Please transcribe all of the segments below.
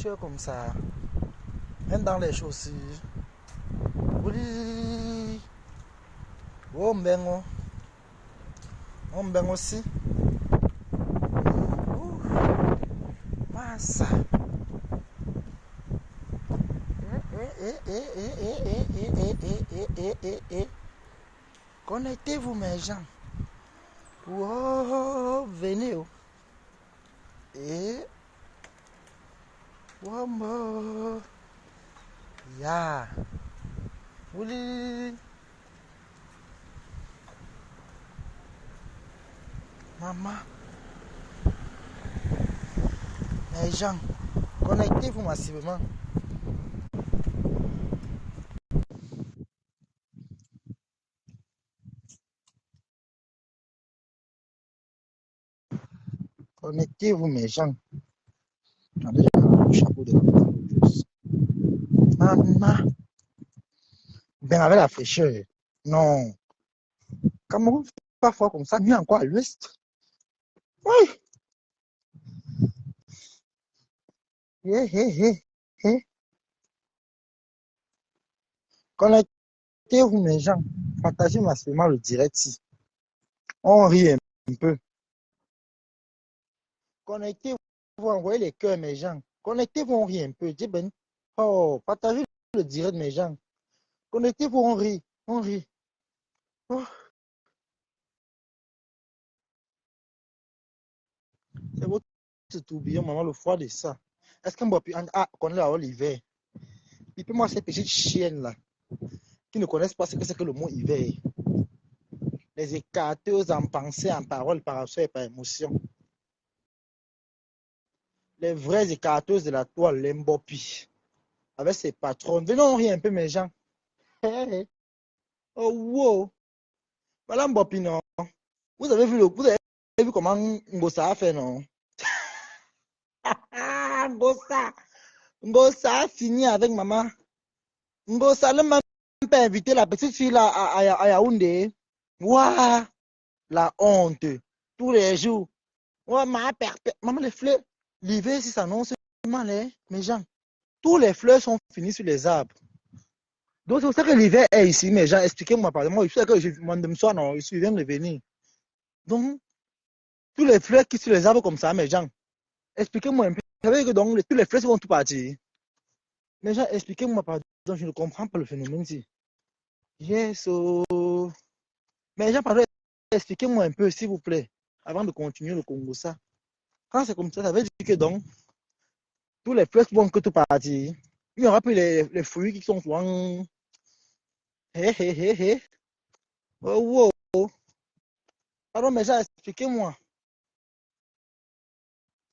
fraîcheur comme ça. Même dans les chaussures. Oui. Oh, mbengo. Oh, mbengo aussi. Ouh. Massa. Connectez-vous, mes gens. Wow, venez. Oh. Et. Wow, ya. Oui. Maman. Mes gens. Connectez-vous massivement. Connectez-vous, mes gens. Attendez, le chapeau de la maman. Ben avec la fraîcheur. Non. Cameroun fait pas froid comme ça, mieux encore à l'ouest. Oui. Hé, hé, hé, hé. Connectez-vous, mes gens. Partagez massivement le direct ici. On rit un peu. Connectez-vous, envoyez les cœurs, mes gens. Connectez-vous, on rit un peu. Dis ben. Oh, partagez le direct, mes gens. Connectez-vous, on rit. On rit. Oh, c'est votre tourbillon, maman, le froid de ça. Est-ce qu'on peut. Ah, qu'on est à l'hiver. Et puis moi, ces petites chiennes là, qui ne connaissent pas ce que c'est que le mot hiver. Les écarteuses en pensée, en parole, par action et par émotion. Les vraies écarteuses de la toile, les mbopis. Avec ses patrons. Venez, on rit un peu, mes gens. Hey, hey. Oh, wow. Voilà Mbopi, non. Vous avez vu comment Ngosa a fait, non? Ah, Ngosa. Ngosa a fini avec maman. Ngosa n'a même pas invité la petite fille là à Yaoundé. Waouh, la honte. Tous les jours. Ouais, maman, les fleurs. L'hiver, si ça annonce mal, mes gens. Tous les fleurs sont finis sur les arbres. Donc, c'est pour ça que l'hiver est ici, mes gens. Expliquez-moi, pardon. Moi, je sais que je demande de non, je viens de venir. Donc, tous les fleurs qui sont sur les arbres comme ça, mes gens. Expliquez-moi un peu. Vous savez que donc, tous les fleurs vont tout partir. Mais gens, expliquez-moi, pardon, je ne comprends pas le phénomène ici. Yes, oh. Mais gens, pardon, expliquez-moi un peu, s'il vous plaît, avant de continuer le Congo, ça. Quand c'est comme ça veut dire que donc, tous les fleurs vont que tout partir. Il y aura plus les fruits qui sont souvent. Hé, hé, hé, hé. Oh, wow. Pardon, mais gens, expliquez-moi.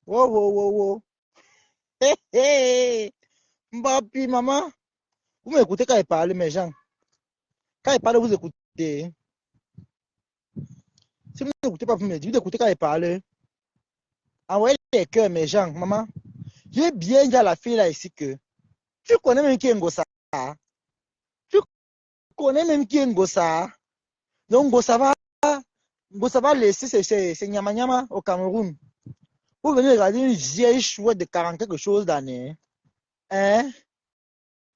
Wow, wow, wow, wow. Hé, hé. Mbappé, maman. Vous m'écoutez quand il parle, mes gens. Quand il parle, vous écoutez. Si vous n'écoutez pas, vous me dites, vous écoutez quand il parle. Envoyez les cœurs, mes gens, maman. J'ai bien dit à la fille là ici que tu connais même qui est Ngosa. Tu connais même qui est Ngosa. Donc Ngosa va laisser ses nyama au Cameroun. Vous venez regarder une vieille chouette de 40 quelque chose d'années. Hein?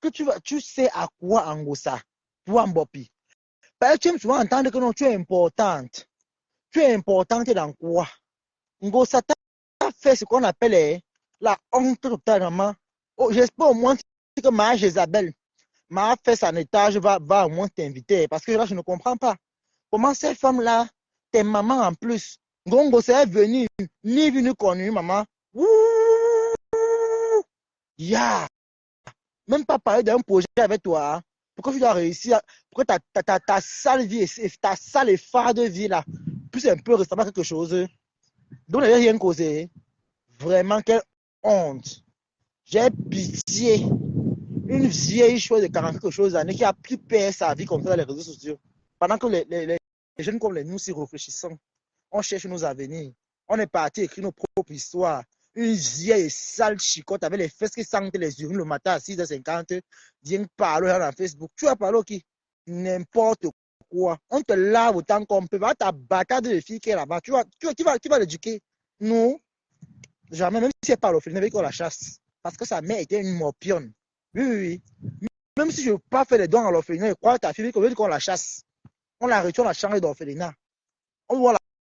Que tu sais à quoi Ngosa? Toi, Mbopi. Parce que tu aimes souvent entendre que non, tu es importante. Tu es importante dans quoi? Ngosa t'a fait ce qu'on appelle la honte totalement. Oh, j'espère au moins que ma Isabelle m'a fait son étage va au moins t'inviter. Parce que là, je ne comprends pas. Comment cette femme-là, tes mamans en plus, Gongo, c'est venu, ni venu connu, maman. Ouh, yeah. Même pas parler d'un projet avec toi. Pourquoi tu dois réussir? Pourquoi ta sale vie, ta sale et fade vie là, plus un peu récemment quelque chose. Donc, il n'y a rien causé. Vraiment, quelle honte. J'ai pitié. Une vieille chose de 40 quelque chose d'années qui a pu perdre sa vie comme ça dans les réseaux sociaux. Pendant que les jeunes comme les nous, si réfléchissons, on cherche nos avenirs. On est parti écrire nos propres histoires. Une vieille sale chicotte avec les fesses qui sentent les urines le matin à 6h50, vient parler dans Facebook. Tu vas parler qui? N'importe quoi. On te lave autant qu'on peut. Va ta bâtarde de fille qui est là-bas. Qui va l'éduquer? Non. Jamais, même si elle parle au final, avec qu'on la chasse. parce que sa mère était une morpionne. Oui, oui, oui. Même si je ne veux pas faire les dons à l'orphelinat, je crois que ta fille, qu'on la chasse. On la retire, on la change d'orphelinat. On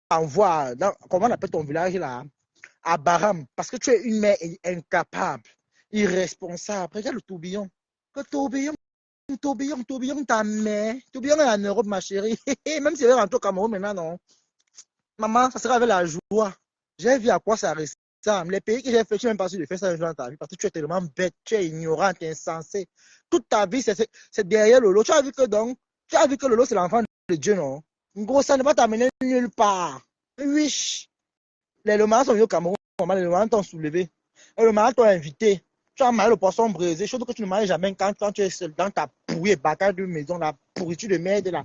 l'envoie dans, comment on appelle ton village là? À Baram, parce que tu es une mère incapable, irresponsable. Regarde le tourbillon. Que tourbillon, ta mère. Tourbillon est en Europe, ma chérie. Même si elle est rentrée au Cameroun maintenant, non. Maman, ça sera avec la joie. J'ai vu à quoi ça ressemble. Les pays que j'ai fait, tu n'es même pas sûr de faire ça un jour dans ta vie parce que tu es tellement bête, tu es ignorante, insensée. Toute ta vie, c'est derrière Lolo. Tu as vu que donc, tu as vu que Lolo, c'est l'enfant de Dieu, non? Gros, ça ne va t'amener nulle part. Oui. Les Lomans sont venus au Cameroun, les Lomans t'ont soulevé. Les Lomans t'ont invité. Tu as mangé le poisson braisé, chose que tu ne manges jamais quand tu es seul dans ta pourrie bataille de maison, la pourriture de merde là.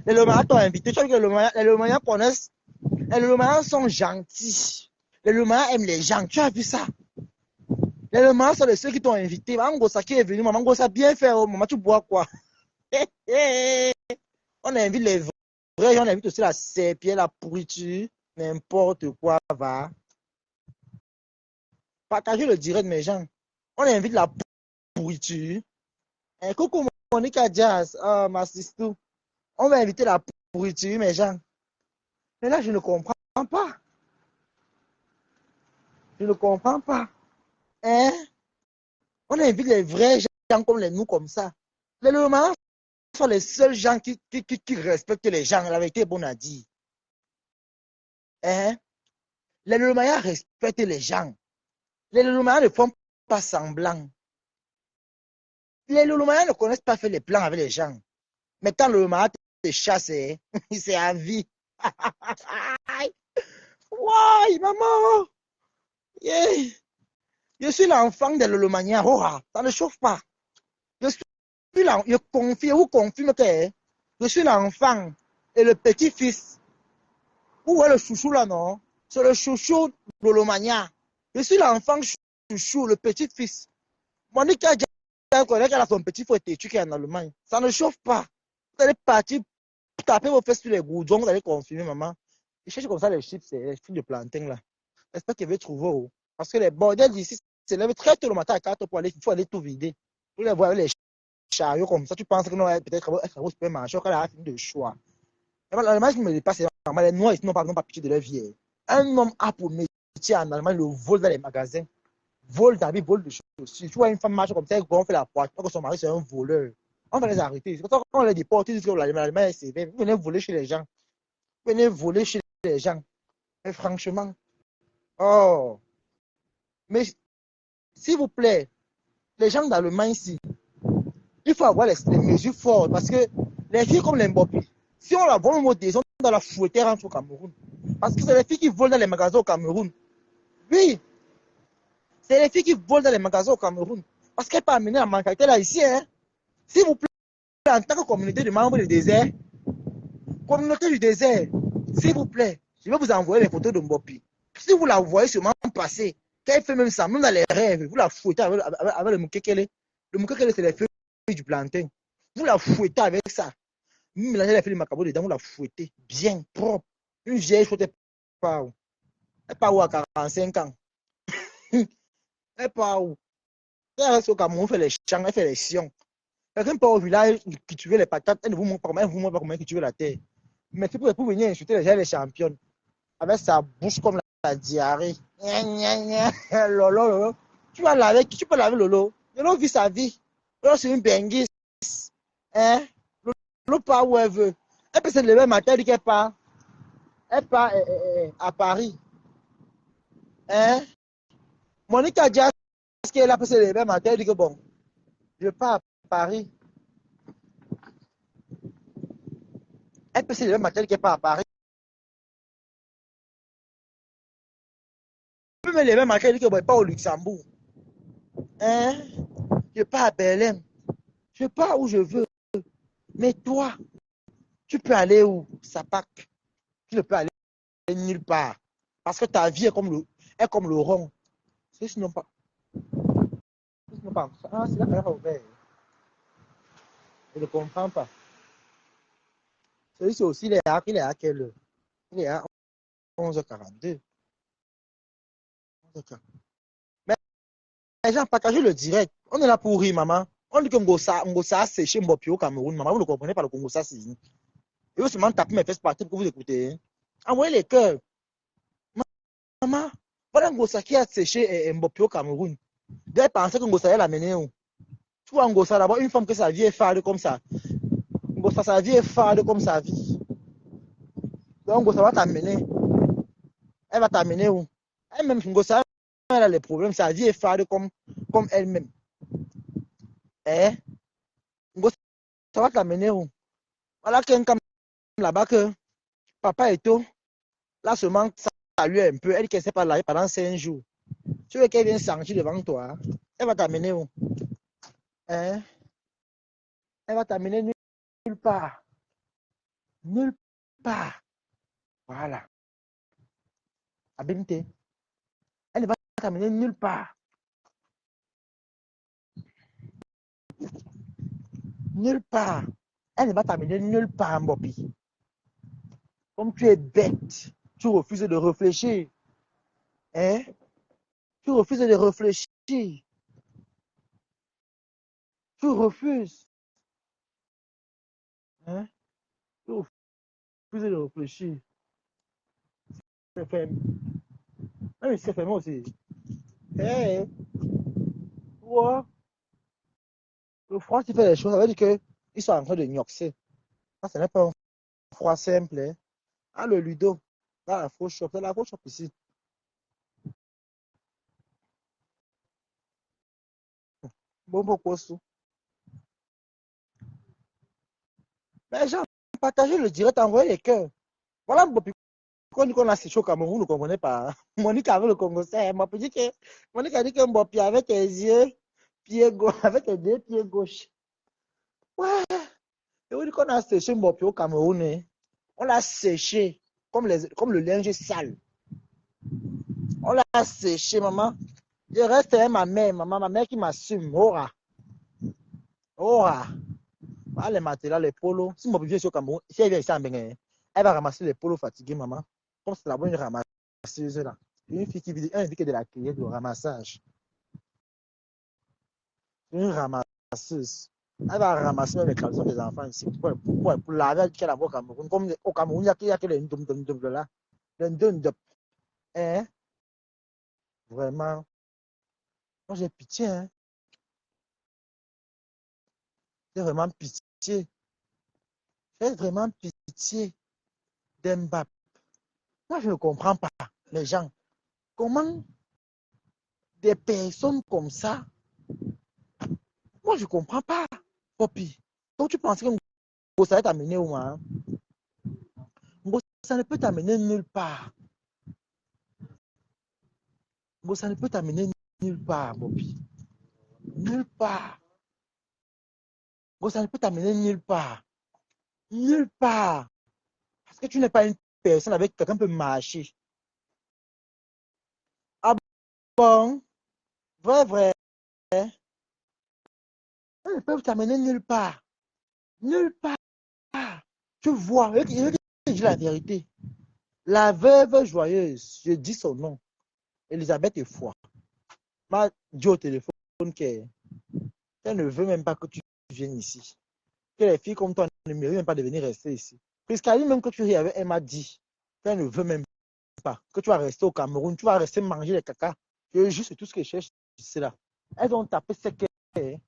Les Lomans t'ont invité. Tu as vu que les Lomans connaissent. Les Lomans sont gentils. Les Lomans aiment les gens. Tu as vu ça? Les Lomans sont ceux qui t'ont invité. Maman Gossa qui est venu, Maman Gossa bien fait. Oh, maman, tu bois quoi? On invite les vrais, on invite aussi la sépie, la pourriture, n'importe quoi va. Partagez le direct, mes gens. On invite la pourriture. Coucou, Monica Jazz, ma sister. On va inviter la pourriture, mes gens. Mais là, je ne comprends pas. Je ne comprends pas. Hein? On invite les vrais gens comme nous, comme ça. Les Lomans sont les seuls gens qui respectent les gens. La vérité est bonne à dire. Hein? Les Lomans respectent les gens. Les Lomans ne font pas semblant. Les Lomans ne connaissent pas faire les plans avec les gens. Mais quand le Lomans te chasse, c'est à vie. Ouais, maman. Yeah. Je suis l'enfant de l'Olomania. Oh, ça ne chauffe pas. Je suis là, je confirme que je suis l'enfant et le petit-fils. Où est le chouchou là, non? C'est le chouchou de l'Olomania. Je suis l'enfant chouchou, le petit-fils. Monica connaît qu'elle a son petit frère têtu qui est en Allemagne. Ça ne chauffe pas. Vous allez partir taper vos fesses sur les goudrons, vous allez confirmer, maman. Je cherche comme ça les chips, les fils de plantain là. J'espère qu'il va trouver. Oh. Parce que les bordels d'ici s'élèvent très tôt le matin à 4 pour aller, il faut aller tout vider. Vous les voyez, les chariots comme ça, tu penses que non, peut-être qu'elle va au supermarché, qu'elle a fini de choix. La match me dépasse, les noirs, ils n'ont pas pitié de leur vie. Un homme a pour métier en Allemagne le vol dans les magasins. Vol d'habits, vol de chaussures. Tu vois une femme marche comme ça, elle gonfle la poitrine, que son mari c'est un voleur. On va les arrêter. C'est pour ça qu'on les déporte, ils disent que l'Allemagne est sévère. Vous venez voler chez les gens. Vous venez voler chez les gens. Et franchement, oh. Mais s'il vous plaît, les gens d'Allemagne ici, il faut avoir les mesures fortes parce que les filles comme les Mbopi, si on la vole au mot des on doit la fouetter rentre au Cameroun. Parce que c'est les filles qui volent dans les magasins au Cameroun. Oui, c'est les filles qui volent dans les magasins au Cameroun. Parce qu'elles peuvent amener la mentalité là ici. Hein. S'il vous plaît, en tant que communauté de membres du désert, communauté du désert, s'il vous plaît, je vais vous envoyer les photos de Mbopi. Si vous la voyez seulement passer, qu'elle fait même ça, même dans les rêves, vous la fouettez avec le moukekele. Le moukekele, c'est les feuilles du plantain. Vous la fouettez avec ça. Vous mélangez les feuilles de macabo dedans, vous la fouettez bien, propre. Une vieille chouette, elle part où à 45 ans? Elle part où? Elle reste au Cameroun, elle fait les champs, elle fait les sions. Quelqu'un part au village cultiver les patates, elle ne vous montre pas comment cultiver la terre. Mais c'est pour venir insulter les gens, les championnes, avec sa bouche comme la diarrhée. Lolo, Lolo. Tu vas laver, tu peux laver Lolo. Lolo vit sa vie. Lolo, c'est une benguise. Hein? Lolo part où elle veut. Elle peut se lever matin, elle dit qu'elle part. Elle part à Paris. Hein? Monica Diaz, qu'elle a peut se lever matin, elle dit que bon, je pars à Paris. Elle peut se lever matin, elle dit qu'elle part à Paris. Elle peut me lever matin, elle dit que bon, elle part au Luxembourg. Hein? Je pars à Berlin. Je pars où je veux. Mais toi, tu peux aller où? Sapac. Tu ne peux aller nulle part. Parce que ta vie est comme le rond. C'est sinon pas. Sinon pas. Ah, c'est là qu'elle a ouvert. Je ne comprends pas. Celui-ci aussi, il est à quelle heure? Il est à 11h42. 11h42. les gens partagent le direct. On est là pour rire, maman. On dit que Ngosa a séché Mbopi au Cameroun. Maman, vous ne comprenez pas le Congo, ça, c'est. Et vous seulement taper mes fesses partout pour que vous écoutez. Hein. Envoyez les cœurs. Maman, voilà Ngosa qui a séché Mbopi au Cameroun. Vous avez pensé que Ngosa allait l'amener où? Tu vois, Ngosa, d'abord, une femme que sa vie est fade comme ça. Ngosa, sa vie est fade comme sa vie. Donc, Ngosa va t'amener. Elle va t'amener où? Elle-même, Ngosa, elle a les problèmes. Sa vie est fade comme elle-même. Eh? Ngosa va t'amener où? Voilà quelqu'un là-bas que papa Eto, là seulement, ça lui un peu. Elle dit qu'elle ne sait pas là pendant 5 jours. Tu veux qu'elle vienne sentir devant toi? Elle va t'amener où? Hein? Elle va t'amener nulle part. Nulle part. Voilà. Abimte. Elle ne va t'amener nulle part. Nulle part. Elle ne va t'amener nulle part, Mbopi. Comme tu es bête, tu refuses de réfléchir. Hein? Tu refuses de réfléchir. Tu refuses. Hein? Tu refuses de réfléchir. C'est fait. Oui, c'est fait moi aussi. Hey, ouais. Le froid qui fait les choses, ça veut dire qu'ils sont en train de gnoxer. Ça, ce n'est pas un froid simple. Hein. Ah, le Ludo. Là, la fausse shop. C'est la fausse shop ici. Bon, pourquoi ça? Mais j'ai partagé le direct, envoyé les cœurs. Voilà, quand on a séché au Cameroun, vous ne comprenez pas. Hein. Monique avait le Congo, c'est Monique a dit que Mbopi avec tes yeux, pied gauche, avec tes deux pieds gauche. Ouais. Et vous dites qu'on a séché Mbopi au Cameroun. Hein. On l'a séché comme le linge sale. On l'a séché, maman. Je reste avec ma mère, maman, ma mère qui m'assume. Ora. Ora. Ah, les matelas, les polos. Si Mbopi vient sur le Cameroun, si elle vient ici en Bénin, elle va ramasser les polos fatigués, maman. Comme c'est la bonne ramasseuse là. Une fille qui vit de la cueillette de ramassage. Une ramasseuse. Elle va ramasser même les caleçons des enfants ici pour laver qu'elle a au Cameroun. Comme au Cameroun, il y a que les ndum là. Les ndum. Hein? Vraiment. Moi, j'ai pitié. Hein? J'ai vraiment pitié. J'ai vraiment pitié d'Mbappé. Moi, je ne comprends pas, les gens. Comment des personnes comme ça, moi, je ne comprends pas, Poppy. Donc, tu penses que ça va t'amener où, hein? Ça ne peut t'amener nulle part. Ça ne peut t'amener nulle part, Poppy. Nulle part. Ça ne peut t'amener nulle part. Nulle part. Parce que tu n'es pas une personne avec quelqu'un qui peut marcher. Ah bon? Vrai, vrai. Ça ne peut t'amener nulle part. Nulle part. Tu vois, je dis la vérité. La veuve joyeuse, je dis son nom, Elisabeth Effoy, m'a dit au téléphone qu'elle ne veut même pas que tu viennes ici. Que les filles comme toi ne méritent même pas de venir rester ici. Puisqu'elle même que tu ris avec, elle m'a dit qu'elle ne veut même pas que tu vas rester au Cameroun, tu vas rester manger les caca. Je juste tout ce que je cherche, c'est là. Elles ont tapé ce qu'elles.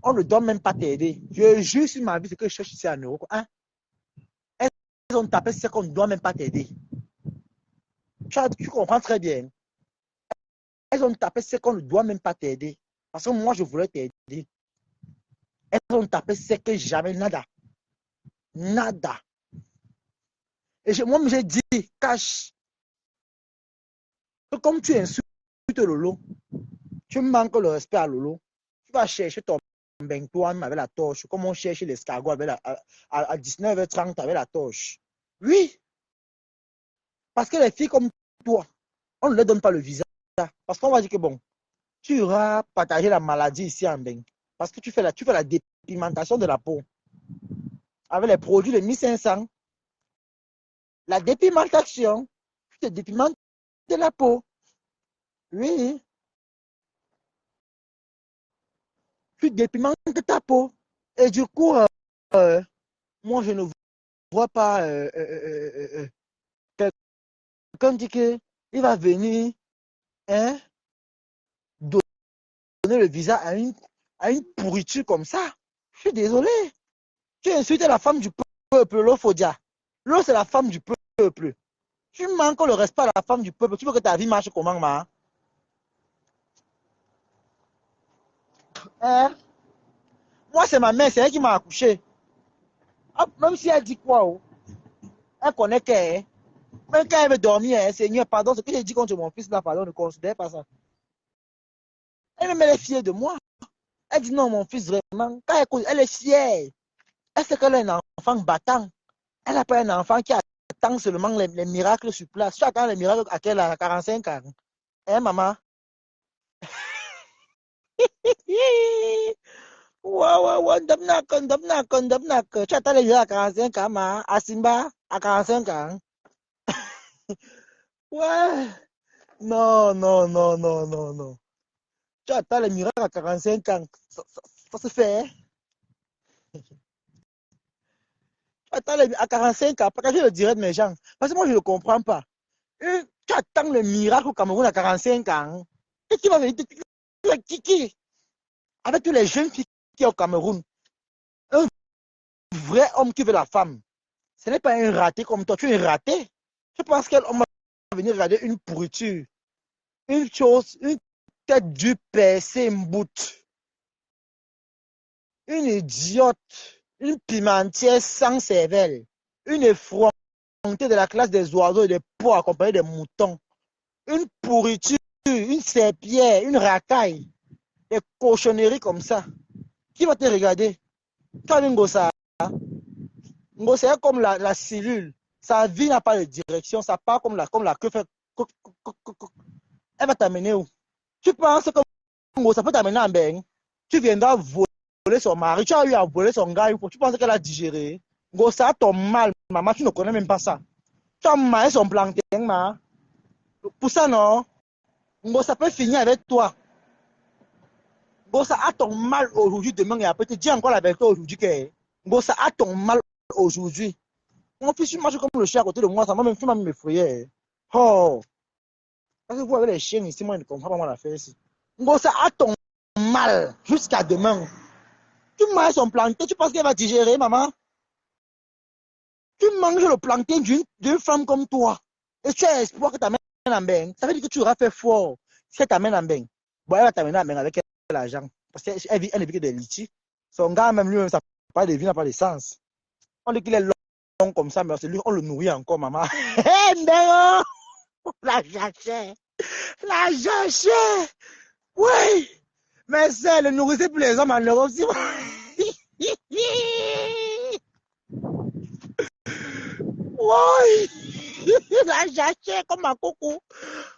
On ne doit même pas t'aider. Je jure sur ma vie, ce que je cherche ici en Europe. Hein? Elles ont tapé ce qu'on ne doit même pas t'aider. Tu comprends très bien. Elles ont tapé ce qu'on ne doit même pas t'aider. Parce que moi, je voulais t'aider. Elles ont tapé ce que jamais, nada. Nada. Et moi, j'ai dit, cache. Que comme tu insultes Lolo, tu manques le respect à Lolo, tu vas chercher ton bengtoine avec la torche, comme on cherche l'escargot à 19h30 avec la torche. Oui, parce que les filles comme toi, on ne leur donne pas le visa. Parce qu'on va dire que bon, tu iras partager la maladie ici en Beng. Parce que tu fais la dépigmentation de la peau. Avec les produits de 1500. La dépigmentation, tu te dépigmentes de la peau. Oui. tu dépimentes ta peau. Et du coup, moi, je ne vois pas quelqu'un dit qu'il va venir hein, donner le visa à une pourriture comme ça. Je suis désolé. Tu insultes la femme du peuple, l'eau Fodia. L'eau, c'est la femme du peuple. Tu manques le respect à la femme du peuple. Tu veux que ta vie marche comment, ma? Hein? Moi, c'est ma mère, c'est elle qui m'a accouché. Ah, même si elle dit quoi, oh, elle connaît qu'elle. Même quand elle veut dormir, hein, Seigneur, pardon, ce que j'ai dit contre mon fils là, pardon, ne considère pas ça. Elle est fière de moi. Elle dit non, mon fils, vraiment. Quand elle est fière. Elle sait qu'elle est un enfant battant. Elle n'a pas un enfant qui attend seulement les miracles sur place. Tu attends les miracles à quelle à 45 ans? Hein, maman? Ouais, ndamnak. Tu attends les miracles à 45 ans, ma? À Simba, à 45 ans? Ouais. Non. Tu attends les miracles à 45 ans. Ça se fait. Hein? Tu attends à 45 ans. Parce que je le dirais de mes gens. Parce que moi, je ne comprends pas. Tu attends le miracle au Cameroun à 45 ans. Et qui va venir? Qui? Avec tous les jeunes filles qui sont au Cameroun. Un vrai homme qui veut la femme. Ce n'est pas un raté comme toi. Tu es un raté. Je pense qu'elle va venir regarder une pourriture. Une chose, une tête du percée, une bout. Une idiote. Une pimentière sans cervelle. Une effrontée de la classe des oiseaux et des pois accompagnés des moutons. Une pourriture, une serpillère, une racaille. Des cochonneries comme ça. Qui va te regarder? Toi, Ngosa. Ngosa est comme la cellule. Sa vie n'a pas de direction. Ça part comme la queue fait. Elle va t'amener où? Tu penses que Ngosa peut t'amener en bain? Tu viendras voler son mari. Tu as eu à voler son gars. Tu penses qu'elle a digéré? Ngosa ton mal. Maman, tu ne connais même pas ça. Tu as maillé son plantain, ma. Pour ça, non? Ngosa peut finir avec toi. Ngosa a ton mal aujourd'hui, demain et après. Tu dis encore la vérité aujourd'hui. Ngosa a ton mal aujourd'hui. Mon fils, il marche comme le chien à côté de moi, ça m'a même fait m'effrayer. Oh, parce que vous avez les chiens ici, moi je ne comprends pas mon affaire ici. Ngosa a ton mal jusqu'à demain. Tu manges son plantain, tu penses qu'elle va digérer, maman? Tu manges le plantain d'une femme comme toi. Et tu as espoir que t'amènes en bain. Ça veut dire que tu auras fait fort si elle t'amène en bain. Bon, elle va t'amener en bain avec l'argent. Parce qu'elle vit que des litchis. Son gars, même lui, ça n'a pas de vie, n'a pas de sens. On dit qu'il est long comme ça, mais c'est lui, on le nourrit encore, maman. Hé, non! La jachère! La jachère! Oui! Mais c'est le nourrissait pour les hommes en Europe aussi. Oui! La jachère comme ma coco.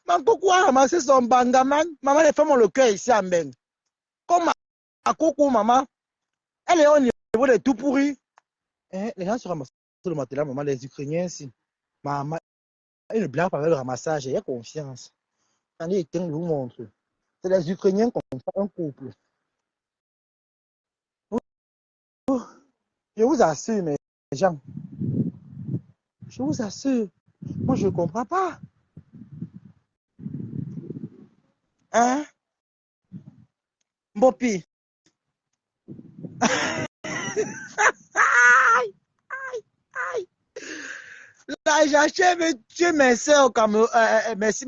Ma coco a ramassé son bangaman. Maman, les femmes ont le cœur ici en bain. Comme ma coco, maman. Elle est au niveau de tout pourri. Eh, les gens se ramassent sur le matelas, maman, les Ukrainiens ici. Maman, une blague avec le ramassage, j'ai confiance. J'en ai éteint, je vous montre. C'est les Ukrainiens qui ont fait un couple. Je vous assure, mes gens, je vous assure, moi je ne comprends pas. Hein? Bopi. Aïe, aïe, aïe. Là, j'achève tuer mes soeurs camerounaises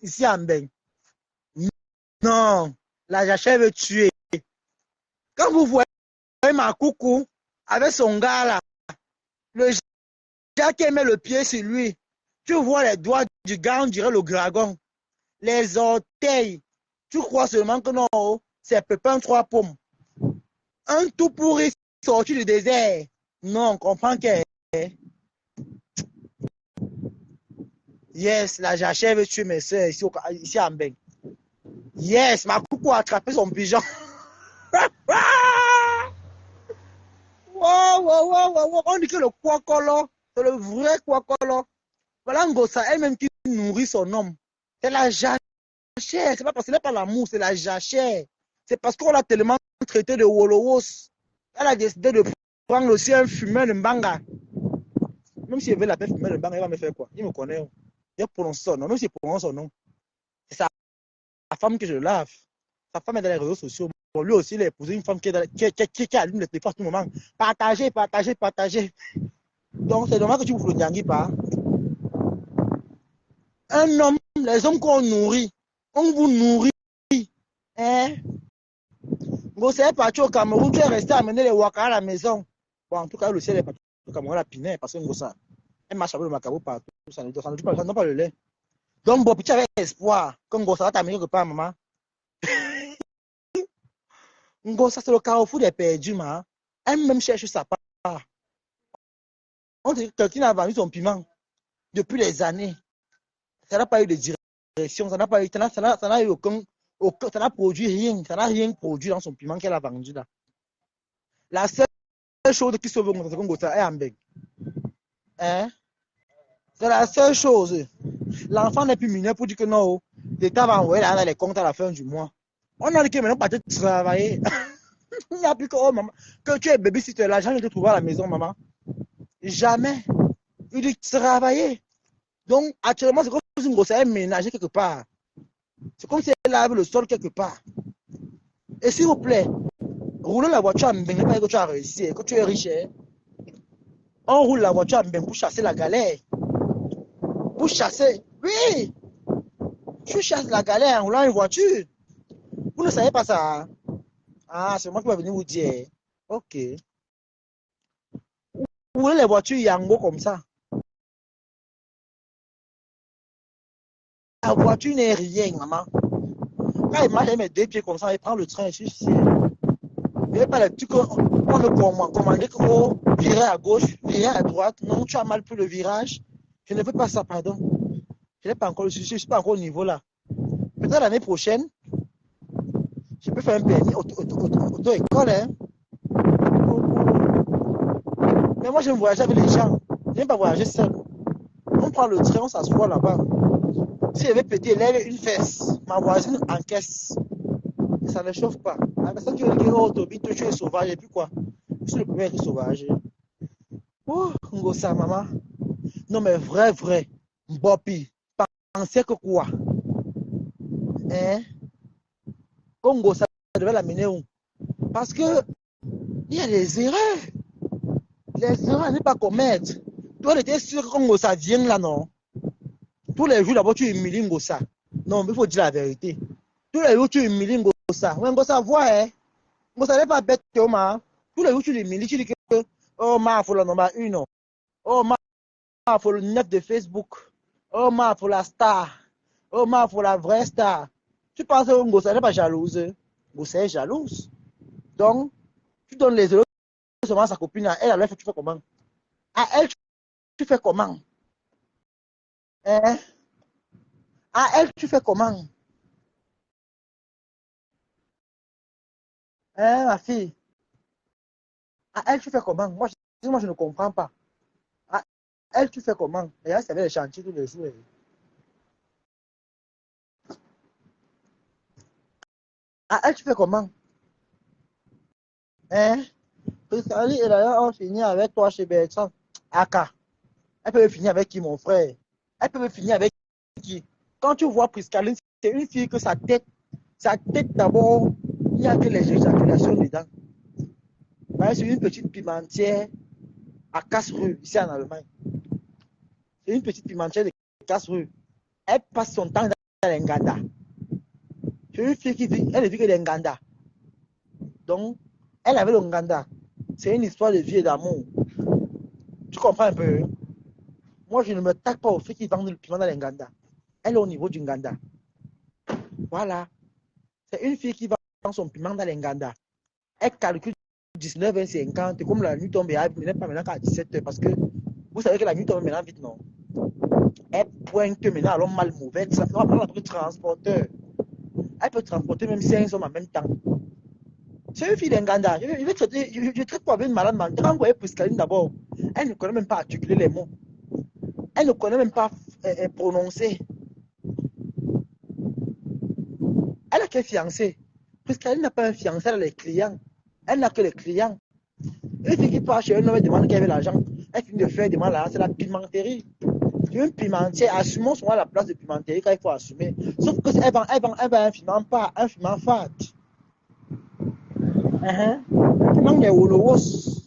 ici en Beng. Non, là, j'achève tuer. Quand vous voyez ma coucou avec son gars là, le gars qui met le pied sur lui, tu vois les doigts du gars, on dirait le dragon. Les orteils. Tu crois seulement que non, c'est Pépin trois pommes. Un tout pourri sorti du désert. Non, on comprend que. Yes, là, j'achève tuer mes soeurs ici en Beng. Yes, ma coucou a attrapé son pigeon. Wow. On dit que le Kwakolo, c'est le vrai Kwakolo. Voilà Ngosa, elle-même qui nourrit son homme. C'est la jachère. C'est pas parce que c'est pas l'amour, c'est la jachère. C'est parce qu'on l'a tellement traité de Wolowos. Elle a décidé de prendre aussi un fumeur de Mbanga. Même si elle veut l'appeler fumeur de Mbanga, elle va me faire quoi? Il me connaît. Il prononce son nom. Même s'il prononce son nom, c'est sa femme que je lave. Sa femme est dans les réseaux sociaux. Bon, lui aussi, il a épousé une femme qui allume les téléphones à tout moment. Partagez, partagez, partagez. Donc, c'est dommage que tu vous le diangues pas. Un homme, les hommes qu'on nourrit, on vous nourrit. Hein? Gossé est parti au Cameroun, tu es resté amener les Waka à la maison. Bon, en tout cas, le ciel est parti au Cameroun à Pinay parce que Ngossa, elle marche avec le macabo partout. Ça ne dit pas le lait. Donc, bon, tu avais espoir que Ngossa va t'amener quelque part, maman. Ngossa, c'est le carrefour des perdus, ma. Elle-même cherche sa part. On dit que quelqu'un a vendu son piment depuis des années. Ça n'a pas eu de direction, ça n'a pas eu, ça n'a eu aucun, ça n'a produit rien, ça n'a rien produit dans son piment qu'elle a vendu là. La seule chose qui sauve Ngossa, c'est que Ngossa est en bec. Hein? C'est la seule chose. L'enfant n'est plus mineur pour dire que non, l'État va envoyer les comptes à la fin du mois. On a dit que maintenant, pas de travailler. Il n'y a plus que, oh, maman, que tu es bébé si tu es là, jamais te trouver à la maison, maman. Jamais. Il dit travailler. Donc, actuellement, c'est comme si une grosse ménager quelque part. C'est comme si elle lave le sol quelque part. Et s'il vous plaît, rouler la voiture à Mbeng, pas que tu as réussi, que tu es riche. Hein? On roule la voiture à Mbeng pour chasser la galère. Pour chasser. Oui! Tu chasses la galère en roulant une voiture. Vous ne savez pas ça. Ah, c'est moi qui vais venir vous dire. Ok. Vous voulez les voitures Yango comme ça. La voiture n'est rien, maman. Quand il marche avec mes deux pieds comme ça, il prend le train, je suis fier. Il n'y a pas les trucs qu'on me commandait qu'il faut virer à gauche, virer à droite. Non, tu as mal pris le virage. Je ne veux pas ça, pardon. Je n'ai pas encore, je ne suis pas encore au niveau là. Peut-être l'année prochaine, je peux faire un permis auto-école. Hein. Mais moi, j'aime voyager avec les gens. Je n'aime pas voyager seul. On prend le train, on s'assoit là-bas. Si elle veut péter, lève une fesse. Ma voisine encaisse. Et ça ne chauffe pas. La personne qui veut dire, oh, Toby, tu es sauvage. Et puis quoi? Je suis le premier à être sauvage. Oh, Ngossa, maman. Non, mais vrai. Bopi. Pensez que quoi? Hein? Congo, ça devait l'amener où? Parce que il y a des erreurs. Les erreurs à ne pas commettre. Toi, tu étais sûr que Congo, ça vient là, non? Tous les jours, d'abord, tu humilies Ngossa. Non, mais il faut dire la vérité. Tous les jours, tu humilies Ngossa. Ouais, Ngossa, voit, hein? Ngossa n'est pas bête, Théoma. Tous les jours, tu l'humilies. Tu dis que, oh, ma, il faut la number 1. Oh, ma, il faut le 9 de Facebook. Oh, ma, il faut la star. Oh, ma, il faut la vraie star. Tu penses que Ngossa n'est pas jalouse? Ngossa est jalouse. Donc, tu donnes les euros seulement à sa copine. À elle, alors, tu fais comment? À elle, tu fais comment? Hein? À elle, tu fais comment? Hein, ma fille? À elle, tu fais comment? Moi, je ne comprends pas. À elle, tu fais comment? Et elle, c'est avec les chantiers tous les jours. À elle, tu fais comment? Hein? Priscali et d'ailleurs, on finit avec toi chez Bertrand. Aka. Elle peut finir avec qui, mon frère? Elle peut finir avec qui? Quand tu vois Priscaline, c'est une fille que sa tête d'abord, il n'y a que les éjaculations dedans. C'est une petite pimentière à Casse-Rue, ici en Allemagne. C'est une petite pimentière de Casse-Rue. Elle passe son temps dans les Nganda. C'est une fille qui vit, elle ne vit que des Nganda. Donc, elle avait le Nganda. C'est une histoire de vie et d'amour. Tu comprends un peu? Moi, je ne me tape pas aux filles qui vendent le piment dans les Nganda. Elle est au niveau du Nganda. Voilà. C'est une fille qui vend son piment dans les Nganda. Elle calcule 19h50. Comme la nuit tombe, elle n'est pas maintenant qu'à 17h parce que vous savez que la nuit tombe maintenant vite, non? Elle pointe maintenant, alors mal mauvais. Ça va prendre un transporteur. Elle peut transporter même 5 hommes en même temps. C'est une fille d'Enganda. Je traite pas avec une malade mentale. Quand vous voyez Priscaline d'abord, elle ne connaît même pas articuler les mots. Elle ne connaît même pas prononcer. Elle a qu'un fiancé. Priscaline n'a pas un fiancé, elle a les clients. Elle n'a que les clients. Une fille qui part chez un homme et demande qu'elle veut l'argent. Elle finit de faire, demande l'argent, c'est la pimenterie. Une pimentier, assumons souvent la place de pimenterie quand il faut assumer. Sauf que elle vend un piment pas, un piment fat. Le piment des Wolowos.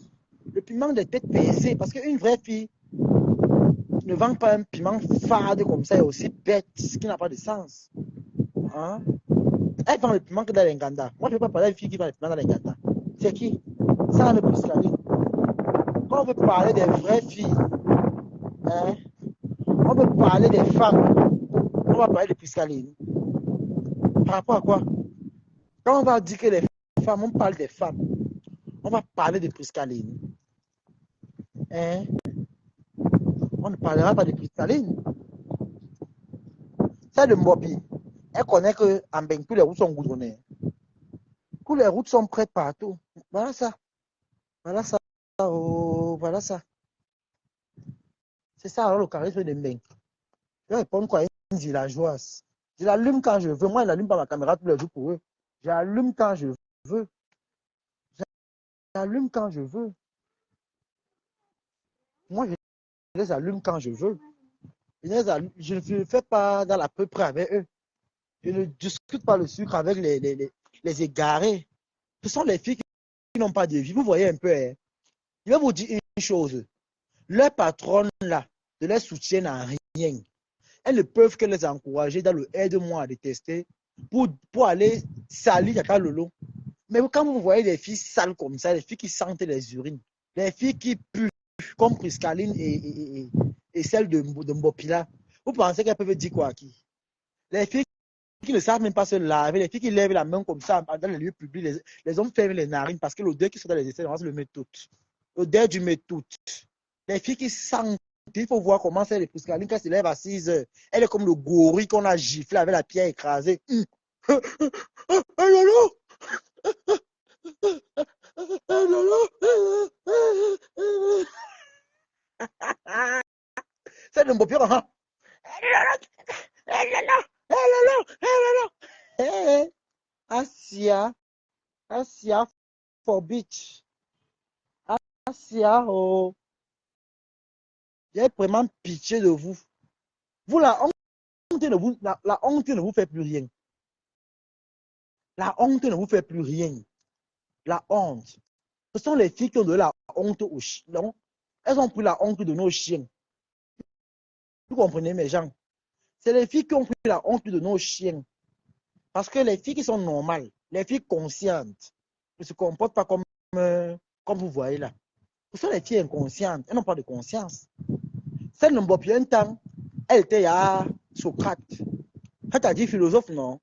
Le piment des têtes baissées. Parce qu'une vraie fille ne vend pas un piment fade comme ça et aussi bête, ce qui n'a pas de sens. Hein? Elle vend le piment que dans les Nganda. Moi, je ne veux pas parler d'une fille qui vend le piment dans les Nganda. C'est qui? Ça ne peut plus se laver. Quand on veut parler des vraies filles, hein, on veut parler des femmes, on va parler de Priscaline. Par rapport à quoi? Quand on va dire que les femmes, on parle des femmes, on va parler de Priscaline. Hein? On ne parlera pas de Priscaline. C'est de Mbopi. Elle connaît qu'en Beng, tous les routes sont goudronnées. Tous les routes sont prêtes partout. Voilà ça. Voilà ça. Oh, voilà ça. C'est ça alors le charisme de Mbeng. Je réponds quoi à une villageoise. Je l'allume quand je veux. Moi, je n'allume pas ma caméra tous les jours pour eux. J'allume quand je veux. J'allume quand je veux. Moi, je les allume quand je veux. Je ne fais pas dans la peu près avec eux. Je ne discute pas le sucre avec les égarés. Ce sont les filles qui n'ont pas de vie. Vous voyez un peu. Hein? Je vais vous dire une chose. Leur patronne là, de leur soutien à rien. Elles ne peuvent que les encourager dans le aide-moi à détester pour aller salir Kaka Lolo. Mais quand vous voyez des filles sales comme ça, des filles qui sentent les urines, des filles qui puent comme Priscaline et celle de Mbopila, vous pensez qu'elles peuvent dire quoi à qui? Les filles qui ne savent même pas se laver, les filles qui lèvent la main comme ça dans les lieux publics, les hommes ferment les narines parce que l'odeur qui sort dans les essais, on va se le mettre toutes. L'odeur du met toutes. Les filles qui sentent, il faut voir comment c'est les Priscaline quand elle se lève à 6 heures. Elle est comme le gorille qu'on a giflé avec la pierre écrasée. C'est le Mbopio. Asia, Asia for beach. Asia, oh. J'ai vraiment pitié de vous. Vous, la honte la honte ne vous fait plus rien. La honte ne vous fait plus rien. La honte. Ce sont les filles qui ont donné la honte aux chiens. Elles ont pris la honte de nos chiens. Vous comprenez, mes gens? C'est les filles qui ont pris la honte de nos chiens. Parce que les filles qui sont normales, les filles conscientes, ne se comportent pas comme vous voyez là. Ce sont les filles inconscientes. Elles n'ont pas de conscience. Celle n'ont pas plus un temps. Elle était à Socrate. Elle a dit philosophe, non?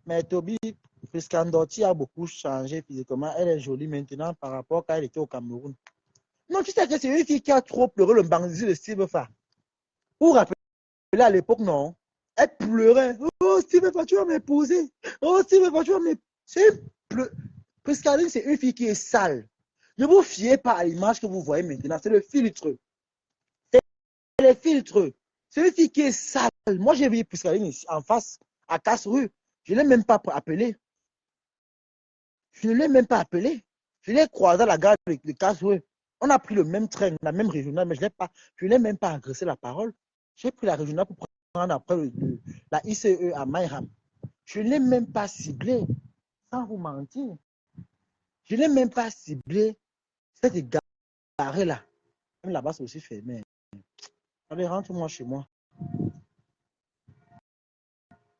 Mais Toby Priscandotti a beaucoup changé physiquement. Elle est jolie maintenant par rapport à quand elle était au Cameroun. Non, tu sais que c'est une fille qui a trop pleuré le bandit de Steve Fa. Vous vous rappelez à l'époque, non? Elle pleurait. Oh, Steve Fa, tu vas m'épouser. Oh, Steve Fa, tu vas m'épouser. Priscaline, c'est une fille qui est sale. Ne vous fiez pas à l'image que vous voyez maintenant. C'est le filtre. C'est le filtre. C'est une fille qui est sale. Moi, j'ai vu Priscaline ici, en face, à Casse-Rue. Je ne l'ai même pas appelé. Je ne l'ai même pas appelé. Je l'ai croisé à la gare de Casse-Rue. On a pris le même train, la même régionale, mais je ne l'ai même pas agressé la parole. J'ai pris la régionale pour prendre après la ICE à Mayram. Je ne l'ai même pas ciblé, sans vous mentir. Je ne l'ai même pas ciblé cette gare-là. Même là-bas, c'est aussi fermé. Allez, rentre-moi chez moi.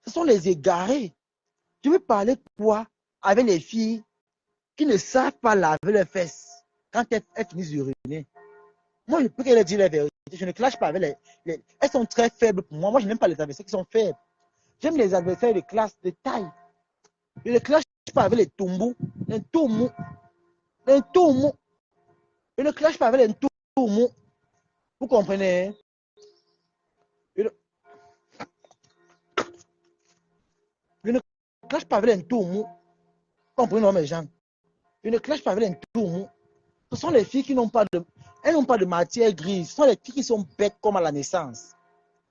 Ce sont les égarés. Je veux parler quoi avec les filles qui ne savent pas laver leurs fesses quand elles finissent d'uriner. Moi, je peux qu'elles disent la vérité. Je ne clash pas avec les... Elles sont très faibles pour moi. Moi, je n'aime pas les adversaires qui sont faibles. J'aime les adversaires de classe, de taille. Je ne clash pas avec les tombos, les tomos, les tomos. Je ne clash pas avec les tomos. Vous comprenez? Je ne clash pas avec les tomos. Vous comprenez, mes gens? Je ne clash pas avec les tomos. Ce sont les filles qui n'ont pas de... Elles n'ont pas de matière grise. Ce sont les filles qui sont bêtes comme à la naissance.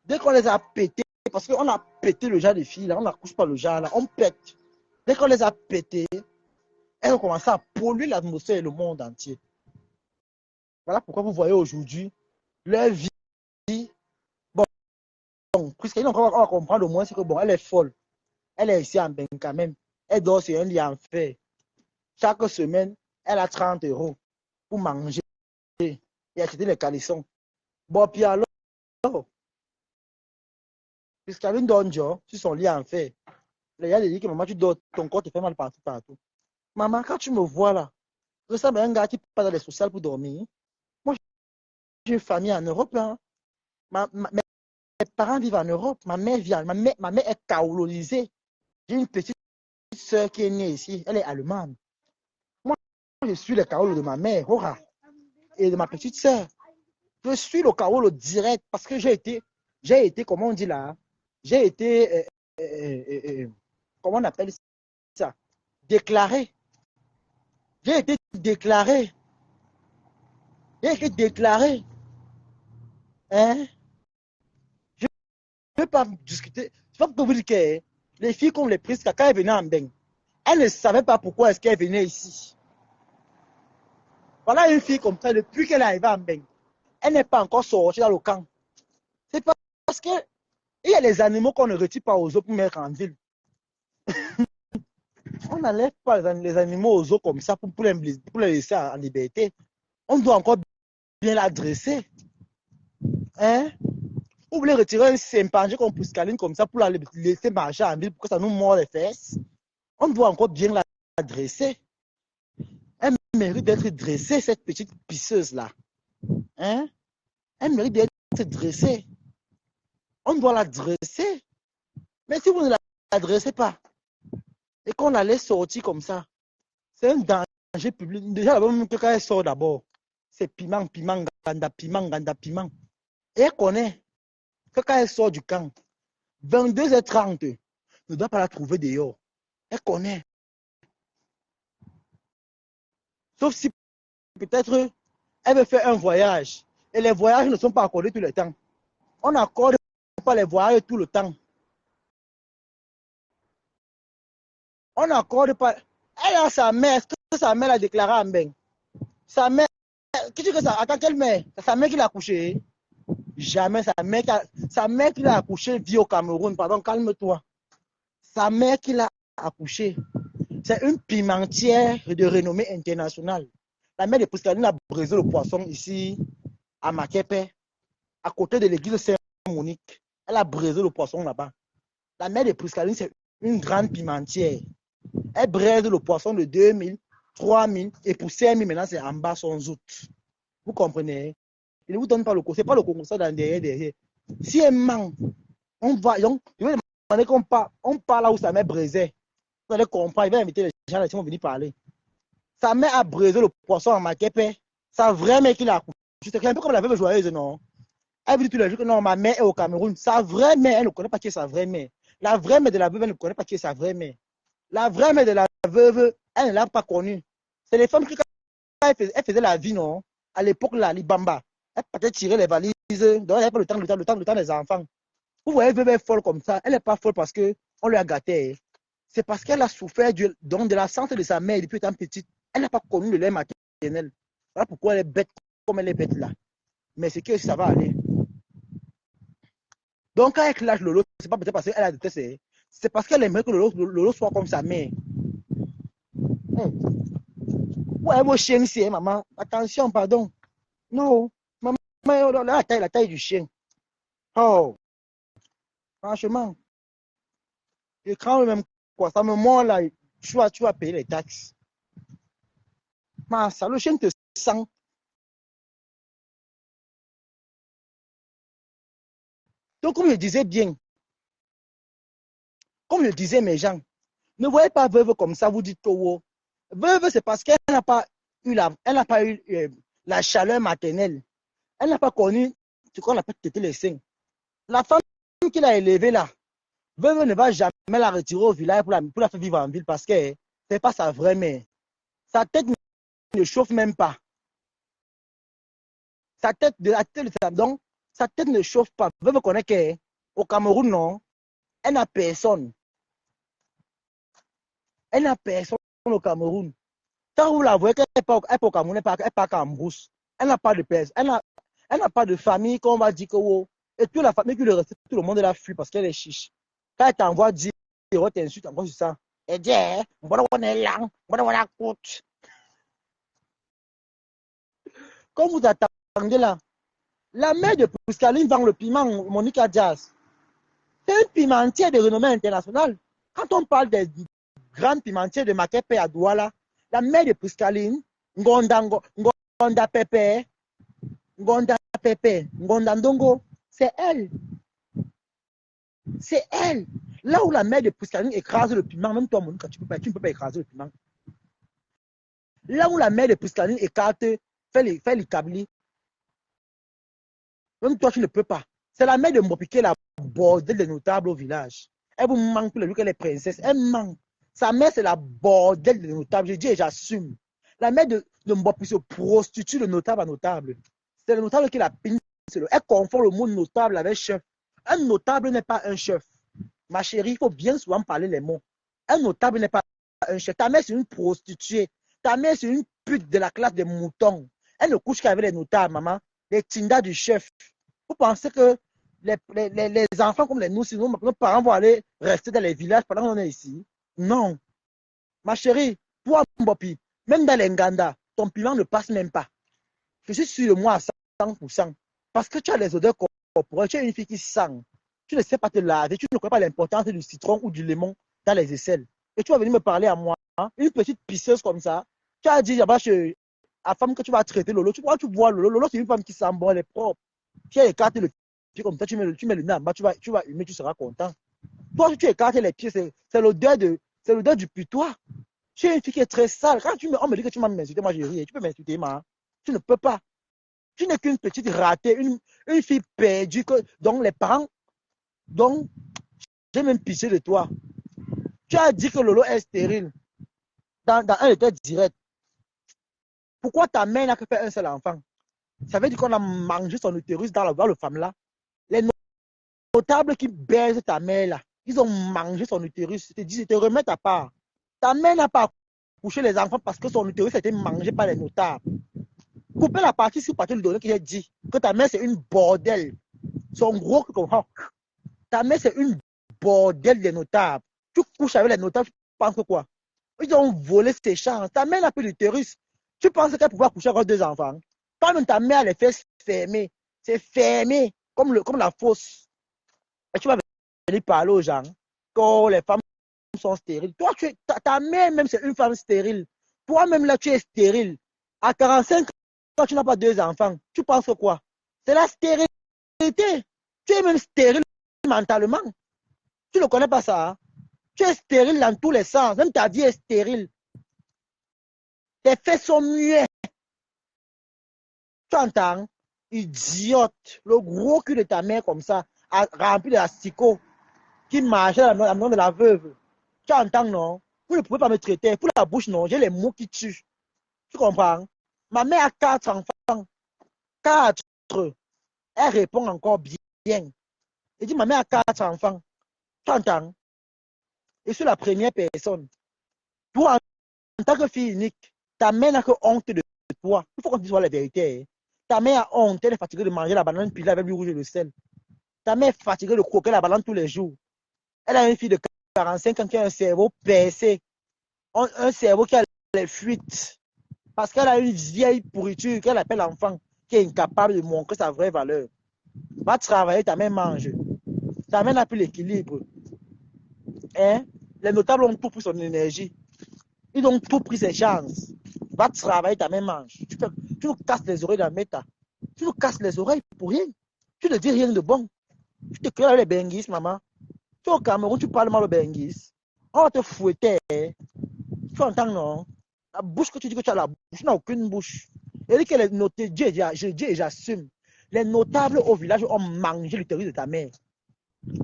Dès qu'on les a pétées parce qu'on a pété le genre de filles, là, on n'accouche pas le genre, là, on pète. Dès qu'on les a pétés, elles ont commencé à polluer l'atmosphère et le monde entier. Voilà pourquoi vous voyez aujourd'hui leur vie. Bon, puisqu'on va comprendre au moins, c'est que bon, elle est folle. Elle est ici en Bengue quand même. Elle dort sur un lit en fer. Chaque semaine, elle a 30 euros pour manger et acheter les calissons. Bon, puis alors, puisqu'elle donne sur son lit en fer, les gars disent que maman, tu dors, ton corps te fait mal partout, partout. Maman, quand tu me vois là, je ressemble à un gars qui passe dans les sociales pour dormir. Moi, j'ai une famille en Europe. Hein. Mes parents vivent en Europe. Ma mère vit, ma mère est kaolonisée. J'ai une petite soeur qui est née ici. Elle est allemande. Moi, je suis le kaolo de ma mère, Hora, et de ma petite soeur. Je suis le kaolo direct parce que j'ai été, comment on dit là, j'ai été, comment on appelle ça, déclaré. J'ai été déclaré. J'ai été déclaré. Hein? Je ne peux pas discuter. Je ne peux pas vous dire que les filles comme les prises, quand elles venaient en Beng, elles ne savaient pas pourquoi est-ce qu'elles venaient ici. Voilà une fille comme ça, depuis qu'elle est arrivée en Beng, elle n'est pas encore sortie dans le camp. C'est parce que il y a les animaux qu'on ne retire pas aux eaux pour mettre en ville. On n'enlève pas les animaux aux eaux comme ça pour les laisser en liberté. On doit encore bien la dresser. Hein? Vous voulez retirer un chimpanzé comme Pouscaline comme ça pour la laisser marcher en ville pour que ça nous mord les fesses. On doit encore bien la dresser. Elle mérite d'être dressée, cette petite pisseuse-là. Hein? Elle mérite d'être dressée. On doit la dresser. Mais si vous ne la dressez pas et qu'on la laisse sortir comme ça, c'est un danger public. Déjà, même quand elle sort d'abord, c'est piment, piment, ganda, piment, ganda, piment. Et elle connaît que quand elle sort du camp, 22h30, ne doit pas la trouver dehors. Elle connaît. Sauf si peut-être elle veut faire un voyage. Et les voyages ne sont pas accordés tout le temps. On n'accorde pas les voyages tout le temps. On n'accorde pas. Elle a sa mère. Est-ce que sa mère l'a déclaré en Beng? Sa mère. Qui dit que ça? Attends, quelle mère? C'est sa mère qui l'a accouché. Jamais sa mère qui l'a accouché vit au Cameroun. Pardon, calme-toi. Sa mère qui l'a accouché, c'est une pimentière de renommée internationale. La mère de Pouscaline a brisé le poisson ici, à Makepe, à côté de l'église Saint-Monique. Elle a brisé le poisson là-bas. La mère de Pouscaline, c'est une grande pimentière. Elle braise le poisson de 2000, 3000 et pour 5000, maintenant c'est en bas sans doute. Vous comprenez? Il ne vous donne pas le Congo. Ce n'est pas le Congo, ça dans derrière. Si elle manque, on va. Donc, je vais demander on parle là où sa mère brisait. Vous allez comprendre, il va inviter les gens qui vont venir parler. Sa mère a brisé le poisson en Makepe. Sa vraie mère qui l'a accouché. C'est un peu comme la veuve joyeuse, non? Elle dit tous les jours que non, ma mère est au Cameroun. Sa vraie mère, elle ne connaît pas qui est sa vraie mère. La vraie mère de la veuve, elle ne connaît pas qui est sa vraie mère. La vraie mère de la veuve, elle ne l'a pas connue. C'est les femmes qui, quand elles faisaient la vie, non? À l'époque, là, les Bamba, elles partaient tirer les valises. Donc, elle n'avait pas le temps des enfants. Vous voyez, veuve est folle comme ça. Elle n'est pas folle parce qu'on lui a gâté. C'est parce qu'elle a souffert de la santé de sa mère depuis étant petite. Elle n'a pas connu le lait maternel. Voilà pourquoi elle est bête comme elle est bête là. Mais c'est que ça va aller. Donc, quand elle clash Lolo, c'est pas peut-être parce qu'elle a détesté. C'est parce qu'elle aimerait que Lolo soit comme sa mère. Ouais, vos chiens ici, maman. Attention, pardon. Non. Maman, la taille du chien. Oh, franchement. Et quand même, quoi, ça me mord là, tu vas payer les taxes. Mais ça, le chien te sent. Donc, comme je disais, mes gens, ne voyez pas veuve comme ça, vous dites que oh, veuve, c'est parce qu'elle n'a pas eu la chaleur maternelle. Elle n'a pas connu ce qu'on appelle téter les seins. La femme qui l'a élevée là, veuve ne va jamais la retirer au village pour la faire vivre en ville parce que ce n'est pas sa vraie mère. Sa tête ne chauffe même pas. Sa tête ne chauffe pas. Veuve connaît qu'au Cameroun, non, Elle n'a personne. Elle n'a personne au Cameroun. Quand vous la voyez, elle part au Cameroun, elle part en brousse. Elle n'a pas de personne. Elle n'a pas de famille, qu'on va dire que oh. Et toute la famille qui le reste, tout le monde la fuit parce qu'elle est chiche. Quand elle t'envoie dire, elle t'insulte encore sur ça. Elle dit, on est là, on la coûte. Comme vous attendez là, la mère de Pascaline vend le piment Monica Jazz. C'est une pimentière de renommée internationale. Quand on parle des grandes pimentières de Makepe à Douala, la mère de Pascaline, Ngonda Pepe, Ngonda Pepe, Ngonda Ndongo, c'est elle. C'est elle. Là où la mère de Pascaline écrase le piment, même toi, Monica, tu ne peux pas écraser le piment. Là où la mère de Pascaline écarte, fait les câblis, même toi, tu ne peux pas. C'est la mère de Mbopiké, la bordel des notables au village. Elle vous manque pour le qu'elle est princesse. Elle manque. Sa mère, c'est la bordel des notables. Je dis et j'assume. La mère de Mbopi se prostitue de notable à notable. C'est le notable qui la pince. Elle confond le mot notable avec chef. Un notable n'est pas un chef. Ma chérie, il faut bien souvent parler les mots. Un notable n'est pas un chef. Ta mère, c'est une prostituée. Ta mère, c'est une pute de la classe des moutons. Elle ne couche qu'avec les notables, maman. Les tindas du chef. Vous pensez que les enfants comme les nous, sinon nos parents vont aller rester dans les villages pendant qu'on est ici? Non. Ma chérie, toi, Mbopi, même dans les Nganda, ton piment ne passe même pas. Je suis sûr de moi à 100%. Parce que tu as les odeurs corporelles, tu es une fille qui sent. Tu ne sais pas te laver, tu ne connais pas l'importance du citron ou du limon dans les aisselles. Et tu vas venir me parler à moi, hein, une petite pisseuse comme ça. Tu as dit là-bas la femme que tu vas traiter Lolo. Tu vois Lolo. Lolo, c'est une femme qui sent bon, elle est propre. Tu as écarté le pied comme ça, tu mets le nez en bas, tu vas humer, tu seras content. Toi, si tu écartes les pieds, c'est l'odeur du putois. Tu es une fille qui est très sale. Quand on me dit que tu m'as insulté, moi je ris. Tu peux m'insulter, ma. Tu ne peux pas. Tu n'es qu'une petite ratée, une fille perdue dont les parents, dont j'ai même pissé de toi. Tu as dit que Lolo est stérile dans un de tes directs. Pourquoi ta mère n'a que fait un seul enfant? Ça veut dire qu'on a mangé son utérus dans le femme-là. Les notables qui baisent ta mère là, ils ont mangé son utérus. Je te remets ta part. Ta mère n'a pas couché les enfants parce que son utérus a été mangé par les notables. Coupez la partie sur partie du donné qui a dit que ta mère c'est une bordel. Son gros comme ça. Ta mère c'est une bordel des notables. Tu couches avec les notables, tu penses que quoi? Ils ont volé ses chances. Ta mère n'a plus d'utérus. Tu penses qu'elle pouvait coucher avec 2 enfants? Toi-même, ta mère, les fesses fermées. C'est fermé comme la fosse. Et tu vas venir parler aux gens que les femmes sont stériles. Toi, ta mère même, c'est une femme stérile. Toi-même, là, tu es stérile. À 45 ans, quand tu n'as pas 2 enfants, tu penses que quoi? C'est la stérilité. Tu es même stérile mentalement. Tu ne connais pas ça. Hein? Tu es stérile dans tous les sens. Même ta vie est stérile. Tes fesses sont muets. Tu entends? Idiote. Le gros cul de ta mère comme ça, rempli de asticot, qui marchait à la main de la veuve. Tu entends, non? Vous ne pouvez pas me traiter. Pour la bouche, non. J'ai les mots qui tuent. Tu comprends? Ma mère a 4 enfants. 4. Elle répond encore bien. Elle dit, ma mère a 4 enfants. Tu entends? Et sur la première personne. Toi, en tant que fille unique, ta mère n'a que honte de toi. Il faut qu'on dise la vérité. Hein. Ta mère a honte. Elle est fatiguée de manger la banane pilée avec du rouge et le sel. Ta mère est fatiguée de croquer la banane tous les jours. Elle a une fille de 45 ans qui a un cerveau percé. Un cerveau qui a les fuites. Parce qu'elle a une vieille pourriture qu'elle appelle enfant, qui est incapable de montrer sa vraie valeur. Va travailler, ta mère mange. Ta mère n'a plus l'équilibre. Hein? Les notables ont tout pris son énergie. Ils ont tout pris ses chances. Va travailler, ta mère mange. Tu nous casses les oreilles dans la méta. Tu nous casses les oreilles pour rien. Tu ne dis rien de bon. Tu te crées les benguis, maman. Tu es au Cameroun, tu parles mal au benguis. On va te fouetter. Tu entends, non? La bouche que tu dis que tu as la bouche, tu n'as aucune bouche. Et dit qu'elle est notée, je dis et j'assume. Les notables au village ont mangé l'utérus de ta mère.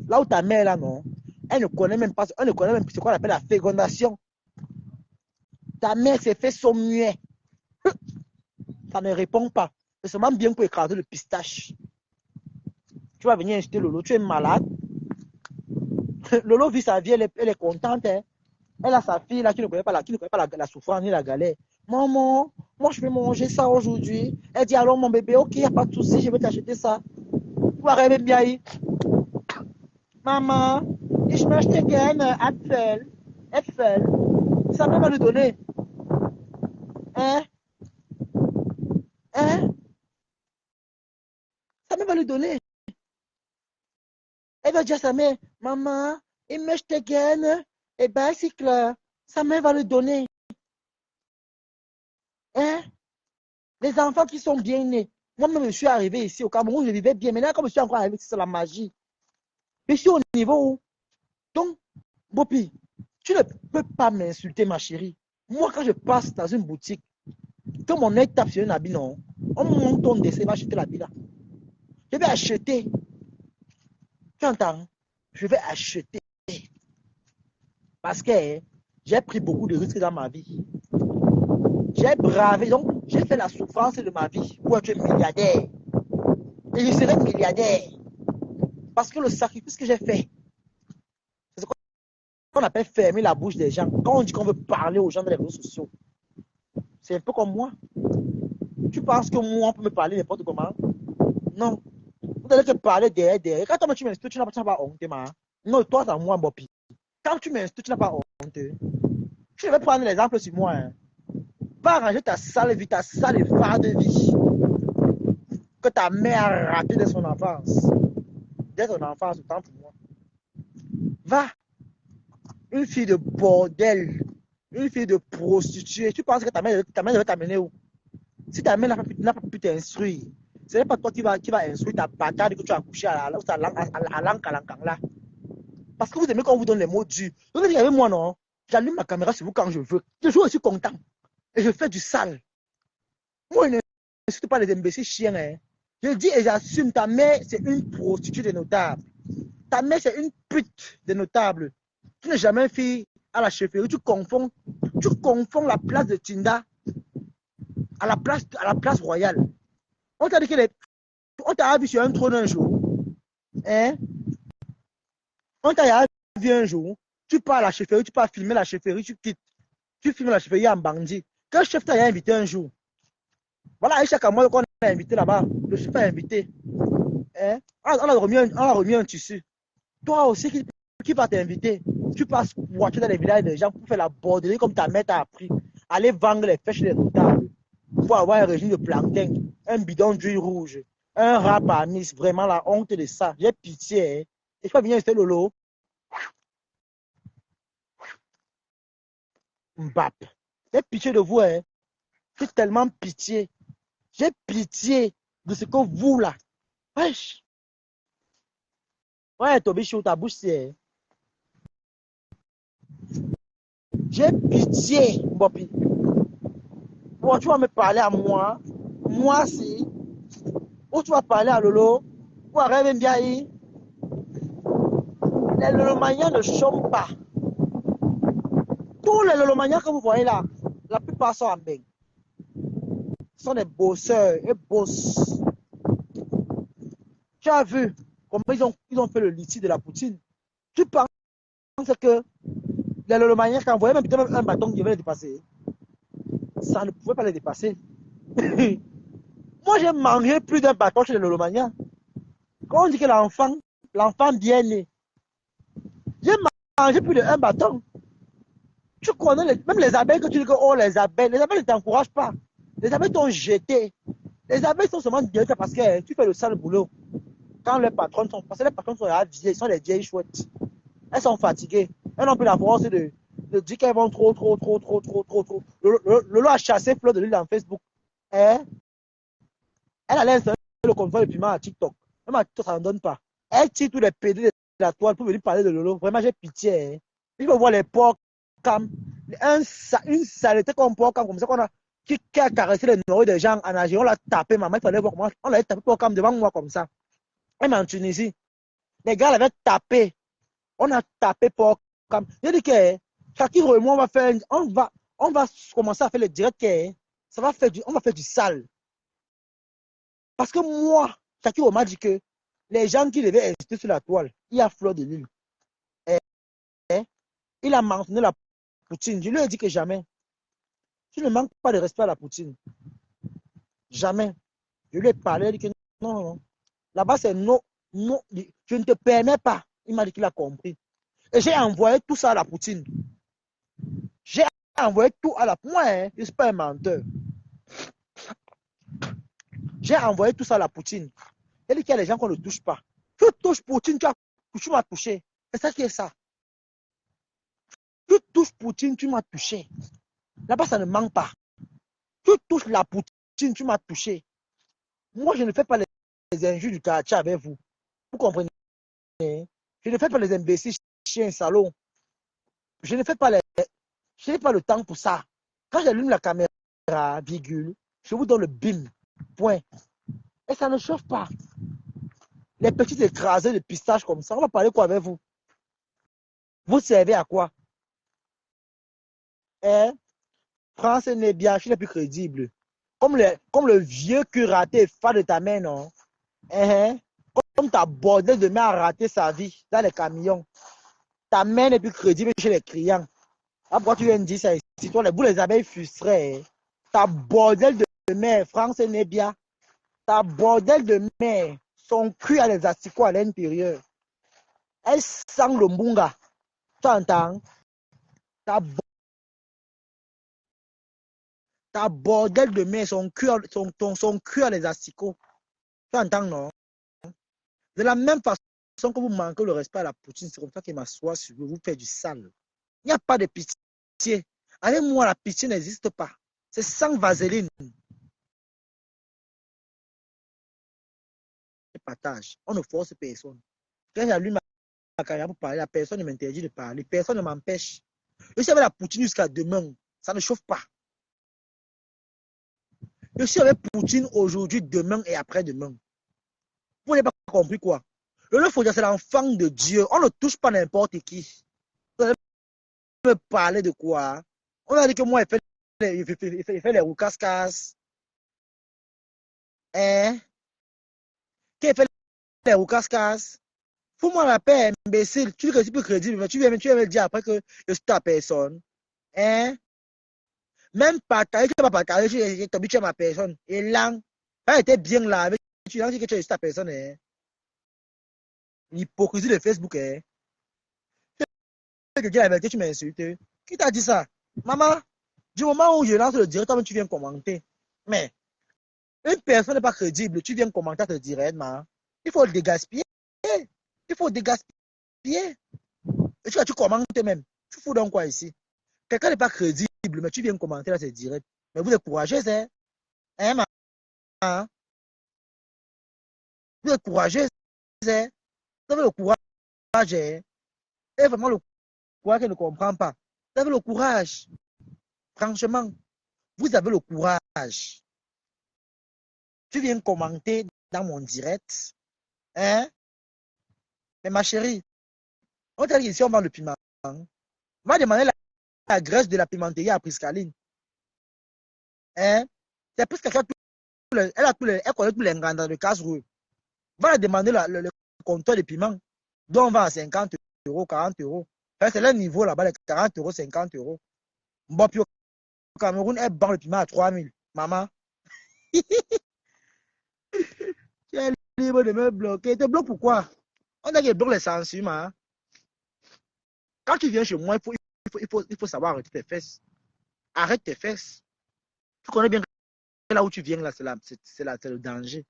Là où ta mère, là, non, elle ne connaît même pas ce qu'on appelle la fécondation. Ta mère s'est fait son muet. Ça ne répond pas. C'est seulement bien pour écraser le pistache. Tu vas venir insulter Lolo, tu es malade. Lolo vit sa vie, elle est contente. Hein. Elle a sa fille là qui ne connaît pas la souffrance ni la galère. Maman, moi je vais manger ça aujourd'hui. Elle dit alors mon bébé, ok, il n'y a pas de souci, je vais t'acheter ça. Vous arrivez bien. Maman, ich möchte gerne Äpfel. Äpfel. Ça va lui donner. Hein? Hein? Ça va lui donner. Elle va dire à sa mère, maman, ich möchte gerne un bicycle. Sa mère va lui donner. Hein? Les enfants qui sont bien nés. Moi-même, je suis arrivé ici au Cameroun, je vivais bien. Maintenant, comme je suis encore arrivé, c'est la magie. Je suis au niveau où. Donc, Bopi, tu ne peux pas m'insulter, ma chérie. Moi, quand je passe dans une boutique, que mon œil tape sur un habit, non, on monte ton dessin, va acheter l'habit là. Je vais acheter. Tu entends? Je vais acheter. Parce que j'ai pris beaucoup de risques dans ma vie. J'ai bravé, donc j'ai fait la souffrance de ma vie pour être milliardaire. Et je serai milliardaire. Parce que le sacrifice que j'ai fait, c'est ce qu'on appelle fermer la bouche des gens. Quand on dit qu'on veut parler aux gens dans les réseaux sociaux, c'est un peu comme moi. Tu penses que moi, on peut me parler n'importe comment? Non. Vous allez te parler derrière. Quand toi, tu m'insultes, tu n'as pas honte, ma. Non, toi, c'est moi, Bopi. Quand tu m'insultes, tu n'as pas honte. Je vais prendre l'exemple sur moi. Hein. Va arranger ta sale vie, ta sale et fade vie. Que ta mère a raté de son enfance. Dès son enfance, autant pour moi. Va. Une fille de bordel. Une fille de prostituée. Tu penses que ta mère va t'amener où? Si ta mère n'a pas pu t'instruire, ce n'est pas toi qui va instruire ta bâtarde que tu as couché à l'Ankalankang. Parce que vous aimez quand on vous donne les mots durs. Vous allez dire avec moi, non? J'allume ma caméra sur vous quand je veux. Je suis aussi content. Et je fais du sale. Moi, je n'insulte pas les imbéciles chiens. Hein. Je dis et j'assume, ta mère, c'est une prostituée de notable. Ta mère, c'est une pute de notable. Tu n'es jamais fille à la chefferie. Tu confonds la place de Tinda à la place royale. On t'a dit que on t'a vu sur un trône un jour. Hein? On t'a vu un jour. Tu pars à la chefferie, tu pars filmer la chefferie, tu quittes. Tu filmes la chefferie en bandit. Quel chef t'a invité un jour? Voilà, Aïcha Kamoy qu'on a invité là-bas. Le chef a invité. Hein? On a remis un tissu. Toi aussi, qui va t'inviter? Tu passes voiture dans les villages des gens pour faire la borderie comme ta mère t'a appris. Aller vendre les fèches des notables. Pour avoir un régime de plantain, un bidon d'huile rouge, un rap à Nice. Vraiment la honte de ça. J'ai pitié. Hein? Et je peux venir faire Lolo. Mbap. J'ai pitié de vous. Hein? J'ai tellement pitié. J'ai pitié de ce que vous là. Wesh. Ouais, Tobichou, ta bouche c'est. J'ai pitié, Bopi. Bon, tu vas me parler à moi. Moi, si. Ou tu vas parler à Lolo. Ou à Rêve Mbiaï. Les Lolomaniens ne chôment pas. Tous les Lolomaniens que vous voyez là, la plupart sont en bain. Ce sont des bosseurs et boss. Tu as vu comment ils ont fait le litige de la poutine. Tu penses que les Lolomaniens, quand vous voyez même un bâton qui devait les dépasser, ça ne pouvait pas les dépasser. Moi, j'ai mangé plus d'un bâton chez les Lolomaniens. Quand on dit que l'enfant bien né, j'ai mangé plus d'un bâton. Tu connais même les abeilles que tu dis que oh les abeilles ne t'encouragent pas. Les abeilles t'ont jeté. Les abeilles sont seulement directes parce que tu fais le sale boulot. Quand les patrons sont, parce que les patrons sont habillés, ils sont des vieilles chouettes. Elles sont fatiguées. Elles n'ont plus la force de dire qu'elles vont trop. Le lot a chassé Fleur de Lille en Facebook. Hein? Elle allait installer le contrôle de piment à TikTok. Même à TikTok, ça n'en donne pas. Elle tire tous les PD de la toile pour venir parler de Lolo. Vraiment, j'ai pitié. Hein. Il faut voir les porcs comme une saleté comme porc comme ça qu'on a qui a caressé les nourris des gens en Algérie. On l'a tapé, maman. Il fallait voir comment on l'a tapé porc comme devant moi comme ça. Même en Tunisie, les gars l'avaient tapé. On a tapé porc comme. Je dis que Shakir et moi, on va commencer à faire le direct. Ça va faire on va faire du sale. Parce que moi, Shakir m'a dit que les gens qui devaient rester sur la toile, il y a Fleur de Lille. il a mentionné la Poutine. Je lui ai dit que jamais. Tu ne manques pas de respect à la Poutine. Jamais. Je lui ai parlé, il a dit que non, non, non. Là-bas, c'est non, non, je ne te permets pas. Il m'a dit qu'il a compris. Et j'ai envoyé tout ça à la Poutine. J'ai envoyé tout à la Poutine. Moi, hein, je ne suis pas un menteur. J'ai envoyé tout ça à la Poutine. Il dit qu'il y a des gens qu'on ne touche pas. Tu touches Poutine, tu m'as touché. C'est ça qui est ça. Tu touches Poutine, tu m'as touché. Là-bas, ça ne manque pas. Tu touches la Poutine, tu m'as touché. Moi, je ne fais pas les injures du quartier avec vous. Vous comprenez? Je ne fais pas les imbéciles, chiens, salauds. Je ne fais pas je n'ai pas le temps pour ça. Quand j'allume la caméra, virgule, je vous donne le bim, point. Et ça ne chauffe pas. Les petits écrasés de pistache comme ça, on va parler quoi avec vous? Vous servez à quoi? Hein? France n'est bien, je suis plus crédible. Comme le vieux qui raté fa de ta main, non? Hein? Comme ta bordel de main a raté sa vie dans les camions. Ta main n'est plus crédible chez les clients. Ah, pourquoi tu viens de dire ça ici? Toi, vous les abeilles frustrées. Ta bordel de main, France n'est bien. Ta bordel de main, son cul a les asticots à l'intérieur. Elle sent le mbunga. Tu entends? Ta, ta bordel de main, son cul a les asticots. Tu entends, non? De la même façon que vous manquez le respect à la Poutine, c'est comme ça qu'il m'assoit sur vous, vous faites du sale. Il n'y a pas de pitié. Avec moi, la pitié n'existe pas. C'est sans vaseline. Partage. On ne force personne. Quand j'allume ma caméra pour parler, la personne ne m'interdit de parler. Personne ne m'empêche. Je suis avec la Poutine jusqu'à demain. Ça ne chauffe pas. Je suis avec Poutine aujourd'hui, demain et après-demain. Vous n'avez pas compris quoi? Le Fodja, c'est l'enfant de Dieu. On ne touche pas n'importe qui. Vous allez me parler de quoi? On a dit que moi, il fait les roucascas. Hein? Qui fait les roucascas? Fous-moi la paix, imbécile. Tu dis que tu peux crédible, mais tu viens me dire après que je suis ta personne. Hein? Même partager, tu ne vas pas partager, tu t'habitues à ma personne. Et là, elle était bien là, tu dis que tu es ta personne. Hein? L'hypocrisie de Facebook. Hein? Tu dis la vérité, tu m'insultes. Qui t'a dit ça? Maman, du moment où je lance le direct, tu viens commenter. Mais une personne n'est pas crédible, tu viens commenter te directement. Il faut le dégaspiller. Il faut dégaspiller. Et tu commentes même. Tu fous donc quoi ici? Quelqu'un n'est pas crédible, mais tu viens commenter là, c'est direct. Mais vous êtes courageux, hein? Hein, maman? Vous êtes courageux, hein? Vous avez le courage, hein? Et vraiment le courage qu'elle ne comprend pas. Vous avez le courage. Franchement, vous avez le courage. Tu viens commenter dans mon direct. Hein? Mais ma chérie, on t'a dit ici, on vend le piment. On va demander la graisse de la pimenterie à Priscaline. Hein? C'est parce qu'elle elle connaît tous les ingrédients de casse-roue. Va la demander le comptoir de piment, dont on va à 50 euros, 40 euros. C'est le niveau là-bas, les 40 euros, 50 euros. Bon, puis au Cameroun, elle vend le piment à 3000. Maman, tu es libre de me bloquer. Tu bloques pourquoi? On a qu'il bloque les censures, hein. Quand tu viens chez moi, il faut savoir arrêter tes fesses. Arrête tes fesses. Tu connais bien que là où tu viens, là, c'est le danger.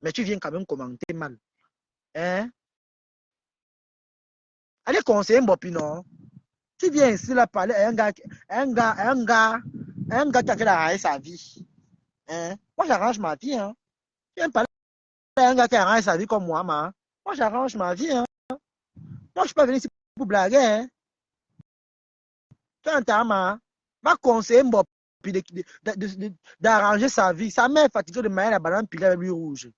Mais tu viens quand même commenter mal. Hein? Allez conseiller Mbopi, non? Tu viens ici là parler à un gars qui a arrangé sa vie. Hein? Moi, j'arrange ma vie. Hein? Tu viens parler à un gars qui a arrangé sa vie comme moi, man. Moi, j'arrange ma vie. Hein? Moi, je ne suis pas venu ici pour blaguer. Hein? Tu entends, man? Va conseiller Mbopi d'arranger sa vie. Sa mère est fatiguée de manger la banane pilée avec lui rouge.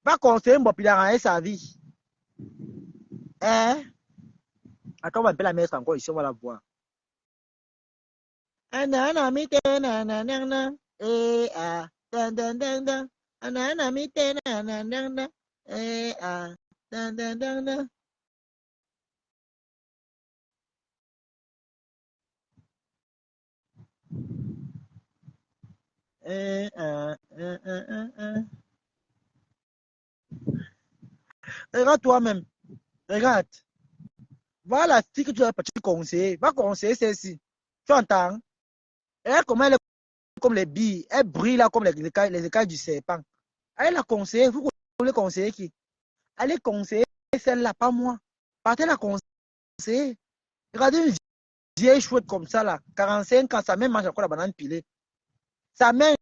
Va conseiller Mbopi d'arranger sa vie. Hein? Attends, on va appeler la maître encore ici, on va la voir. Anana mite na na na na dan dan dan dan anana mite na na na na dan dan dan dan Regarde toi-même. Regarde. Voilà la fille que tu as conseiller. Va conseiller celle-ci. Tu entends? Regarde comment elle est comme les billes. Elle brille là comme les écailles du serpent. Elle a conseillé. Vous voulez conseiller qui? Allez conseiller celle-là, pas moi. Partez la conseiller. Regardez une vieille chouette comme ça là. 45 ans, sa mère mange encore la banane pilée. Sa mère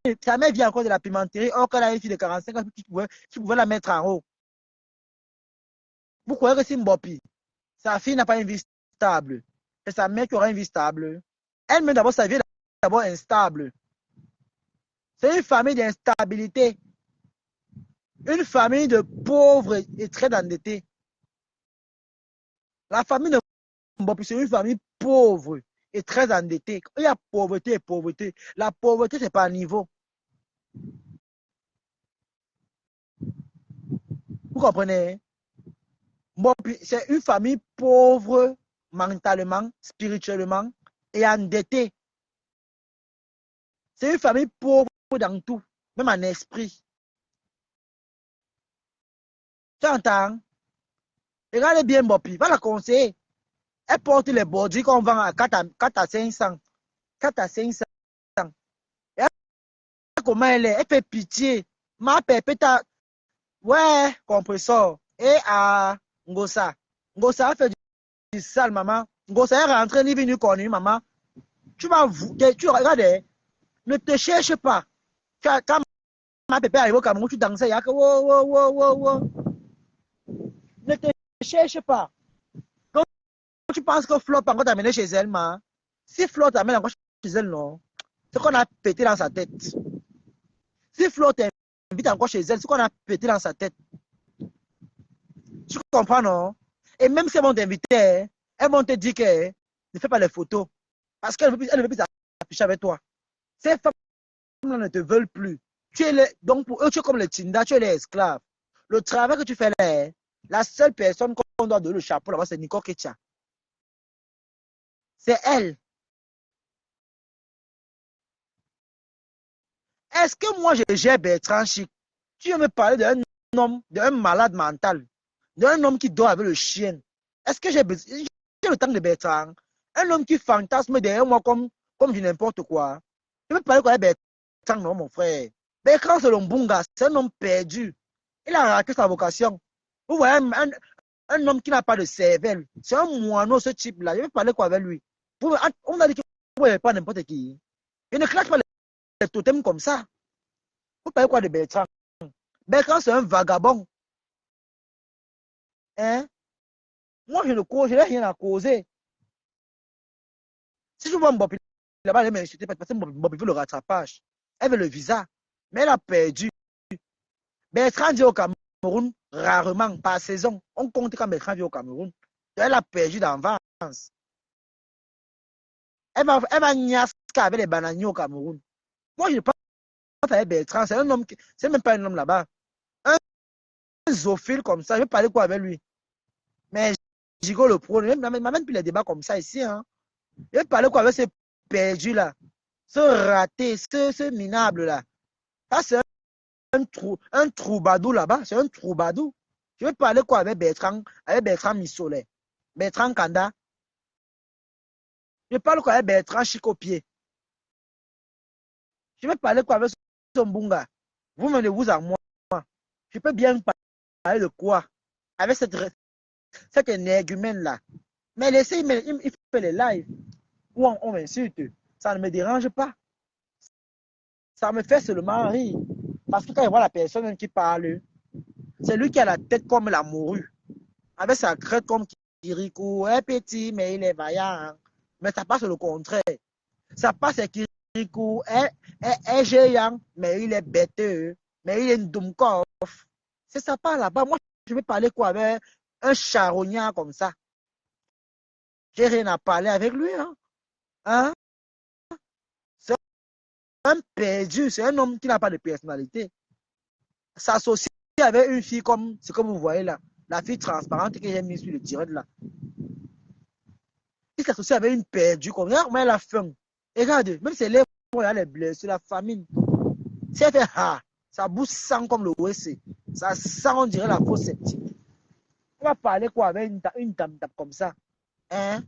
vient encore de la pimenterie. Or qu'elle a une fille de 45 ans qui pouvait la mettre en haut. Vous croyez que c'est Mbopi? Sa fille n'a pas une vie stable. C'est sa mère qui aura une vie stable. Elle-même d'abord, sa vie est d'abord instable. C'est une famille d'instabilité. Une famille de pauvres et très endettés. La famille de Mbopi, c'est une famille pauvre et très endettée. Il y a pauvreté et pauvreté. La pauvreté, ce n'est pas un niveau. Vous comprenez? Mbopi, c'est une famille pauvre mentalement, spirituellement et endettée. C'est une famille pauvre dans tout, même en esprit. Tu entends? Regardez bien Mbopi, va la conseiller. Elle porte les bordures qu'on vend à 4 à 500. 4 à 500. Et elle, comment elle est? Elle fait pitié. Ma pépita, ouais, compresseur. Et à Ngosa. Ngosa a fait du sale, maman. Ngosa est rentré, ni venu connu, maman. Tu vas, tu regardes, ne te cherche pas. Quand ma pépé arrive au Cameroun, tu dansais, il y a que wow, wow, wow, wow, wow. Ne te cherche pas. Quand tu penses que Flo peut encore t'amener chez elle, ma, si Flo t'amène encore chez elle, non, c'est qu'on a pété dans sa tête. Si Flo t'invite encore chez elle, c'est qu'on a pété dans sa tête. Tu comprends, non? Et même si elles vont t'inviter, elles vont te dire que ne fais pas les photos. Parce qu'elles ne veulent plus s'afficher avec toi. Ces femmes-là ne te veulent plus. Donc pour eux, tu es comme les Tinda, tu es les esclaves. Le travail que tu fais là, la seule personne qu'on doit donner le chapeau là-bas, c'est Nico Ketia. C'est elle. Est-ce que moi, je gère Bertrand Chic? Tu veux me parler d'un homme, d'un malade mental, d'un homme qui dort avec le chien? Est-ce que j'ai le temps de Bertrand? Un homme qui fantasme derrière moi comme du n'importe quoi. Je veux parler quoi de Bertrand, non, mon frère. Bertrand, c'est l'Ombunga, c'est un homme perdu. Il a raté sa vocation. Vous voyez, un homme qui n'a pas de cervelle. C'est un moineau, ce type-là. Je veux parler quoi avec lui? On a dit que vous ne voyez pas n'importe qui. Il ne claque pas les totems comme ça. Vous parlez quoi de Bertrand? Bertrand, c'est un vagabond. Hein? Moi, je n'ai rien à causer. Si je vois Mbopi là-bas, elle m'insulter parce que Mbopi veut le rattrapage. Elle veut le visa. Mais elle a perdu. Bertrand dit au Cameroun, rarement, par saison. On compte quand Bertrand vient au Cameroun. Elle a perdu d'avance. Elle va niasca avec les bananiers au Cameroun. Moi, je ne pense pas avec Bertrand. C'est un homme qui. C'est même pas un homme là-bas. Un zoophile comme ça, je vais parler quoi avec lui? Mais Gigo le pro, il m'amène plus les débats comme ça ici. Hein. Je vais parler quoi avec ce perdu là? Ce raté, ce minable là. Ça, c'est un troubadou là-bas. C'est un troubadou. Je vais parler quoi avec Bertrand Missolet, Bertrand Kanda. Je parle quoi avec Bertrand Chicopier. Je vais parler quoi avec son bunga. Vous menez vous à moi. Je peux bien parler de quoi avec cette énergumène là. Mais laissez, il fait les lives où on m'insulte. Ça ne me dérange pas. Ça me fait seulement rire. Parce que quand je vois la personne qui parle, c'est lui qui a la tête comme la morue. Avec sa crête comme Kirikou. Il est petit, mais il est vaillant. Mais ça passe le contraire. Ça passe Kirikou. Est géant, mais il est bêteux. Mais il est une dumkov. C'est ça part là-bas. Moi, je vais parler quoi avec un charognard comme ça. J'ai rien à parler avec lui. Hein? C'est un perdu. C'est un homme qui n'a pas de personnalité. S'associer avec une fille comme ce que vous voyez là. La fille transparente que j'ai mise sur le direct là. Il s'associe avec une perdue comme ça. Comment elle a faim? Et regarde, même ses lèvres, il y a les blessures, la famine. Si elle fait ha, ça bouge sang comme le OSC. Ça sent, on dirait la fausse sceptique. On va parler quoi avec une dame comme ça? Hein?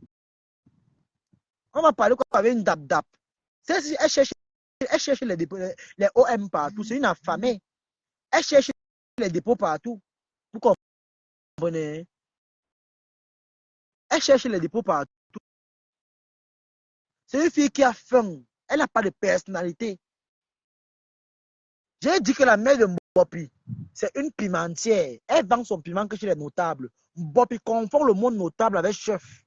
On va parler quoi avec une dame? Elle cherche les OM partout. C'est une affamée. Elle cherche les dépôts partout. Vous comprenez? Elle cherche les dépôts partout. C'est une fille qui a faim. Elle n'a pas de personnalité. J'ai dit que la mère de Mbopi, c'est une pimentière. Elle vend son piment que chez les notables. Mbopi confond le monde notable avec chef.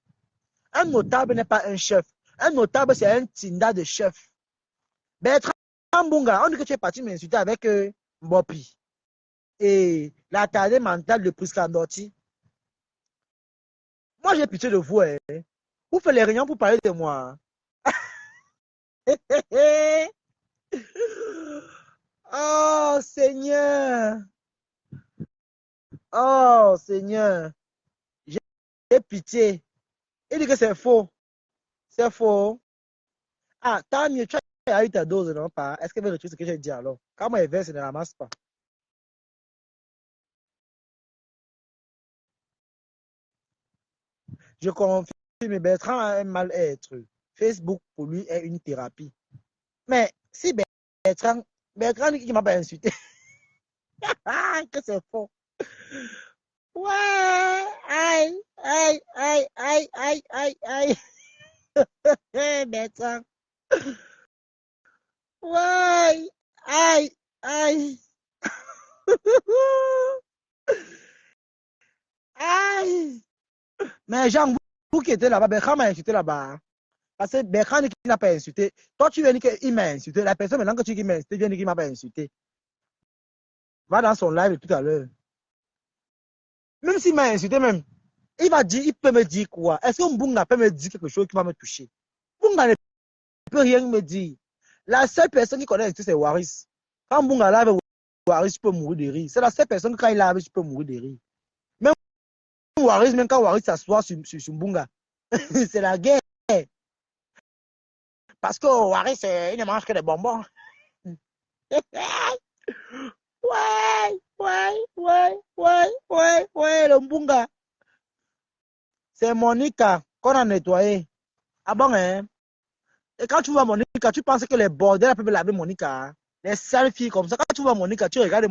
Un notable n'est pas un chef. Un notable, c'est un tinda de chef. Bertrand Mbunga, on dit que tu es parti m'insulter avec Mbopi. Et la tardée mentale de Priscandorti. Moi, j'ai pitié de vous. Hein. Vous faites les réunions pour parler de moi. Oh, Seigneur. Oh, Seigneur. J'ai pitié. Il dit que c'est faux. C'est faux. Ah, tant mieux, tu as eu ta dose, non pas? Est-ce qu'elle veut retrouver ce que j'ai dit alors? Quand moi, elle verse, elle ne ramasse pas. Je confirme, Bertrand a un mal-être. Facebook, pour lui, est une thérapie. Mais si Bertrand dit qu'il ne m'a pas insulté, que c'est faux. Ouais, aïe, aïe, aïe, aïe, aïe, aïe, aïe. Bertrand. Ouais, aïe, aïe. Aïe. Mais Jean, vous qui étiez là-bas, Bertrand m'a insulté là-bas. Parce que Bertrand dit qu'il n'a pas insulté. Toi, tu viens dire qu'il m'a insulté. La personne maintenant que tu dis qu'il m'a insulté, vient dire qu'il ne m'a pas insulté. Va dans son live tout à l'heure. Même s'il m'a insulté, même, il peut me dire quoi? Est-ce que Mbunga peut me dire quelque chose qui va me toucher? Mbunga ne peut rien me dire. La seule personne qui connaît c'est Waris. Quand Mbunga lave Waris, tu peux mourir de rire. C'est la seule personne que quand il lave, tu peux mourir de rire. Même Waris, même quand Waris s'assoit sur Mbunga, c'est la guerre. Parce que Waris, il ne mange que des bonbons. Ouais, le Mbunga. C'est Monica qu'on a nettoyé. Ah bon, hein? Et quand tu vois Monica, tu penses que les bordels peuvent laver Monica. Hein? Les sales filles comme ça. Quand tu vois Monica, tu regardes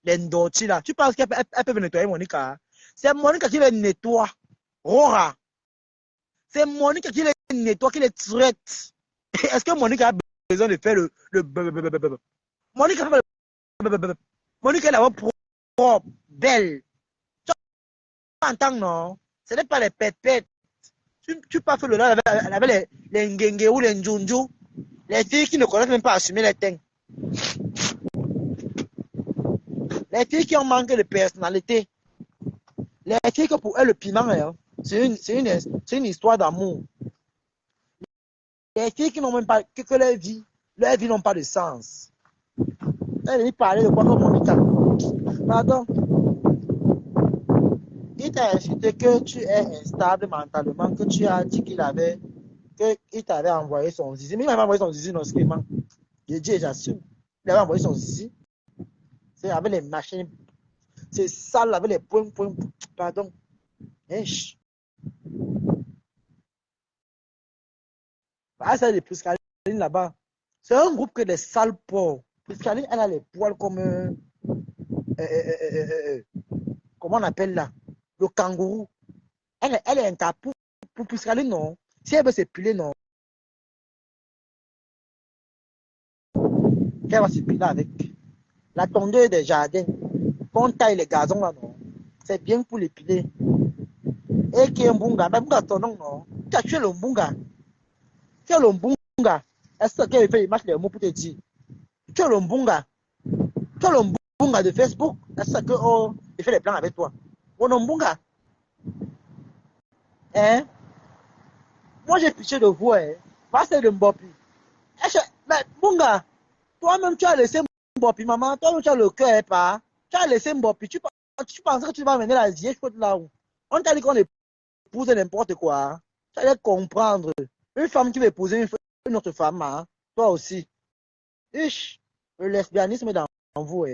les ndoti là. Tu penses qu'elles peuvent nettoyer Monica. Hein? C'est Monica qui les nettoie. Rora. C'est Monica qui les nettoie, qui les traite. Est-ce que Monica a besoin de faire le Monica fait le Monica est là propre, belle. Tu entends, non? Ce n'est pas les pètes. Tu passes le là avec les ngenge ou les njunju. Les filles qui ne connaissent même pas assumer les thèmes. Les filles qui ont manqué de personnalité. Les filles que pour elles, le piment, hein, c'est une histoire d'amour. Les filles qui n'ont même pas, que leur vie n'ont pas de sens. Elle lui parlait de quoi comme Monica. Pardon. Il t'a insulté que tu es instable mentalement, que tu as dit qu'il t'avait envoyé son zizi. Mais il m'avait envoyé son zizi, non, seulement. Je dis, j'assume. Il avait envoyé son zizi. C'est avec les machines. C'est sale avec les points. Pardon. Esh. Ah, c'est des Priscaline là-bas. C'est un groupe que des sales porcs. Priscaline, elle a les poils comme. Comment on appelle là? Le kangourou. Elle est un cas pour Priscaline, non. Si elle veut s'épiler, non. Elle va s'épiler avec. La tondeuse des jardins. Quand on taille les gazons là, non. C'est bien pour l'épiler. Et qui est un bunga. Mais bunga, ton nom, non. Tu as tué le bunga. Tu es le mbunga. Est-ce qu'elle fait match les mots pour te dire? Tu es le mbunga. Tu es le mbunga de Facebook. Est-ce que il fait des plans avec toi? Oh non, mbunga. Hein? Moi, j'ai pitié de vous. Hein? Passez de Mbopi. Mais mbunga, toi-même, tu as laissé Mbopi, maman. Toi-même, tu as le cœur, pas? Tu as laissé Mbopi. Tu penses que tu vas mener la vieille chose là où? On t'a dit qu'on épouse n'importe quoi. Hein? Tu allais comprendre. Une femme qui veut épouser une autre femme, hein? Toi aussi. Ich. Le lesbianisme est dans vous.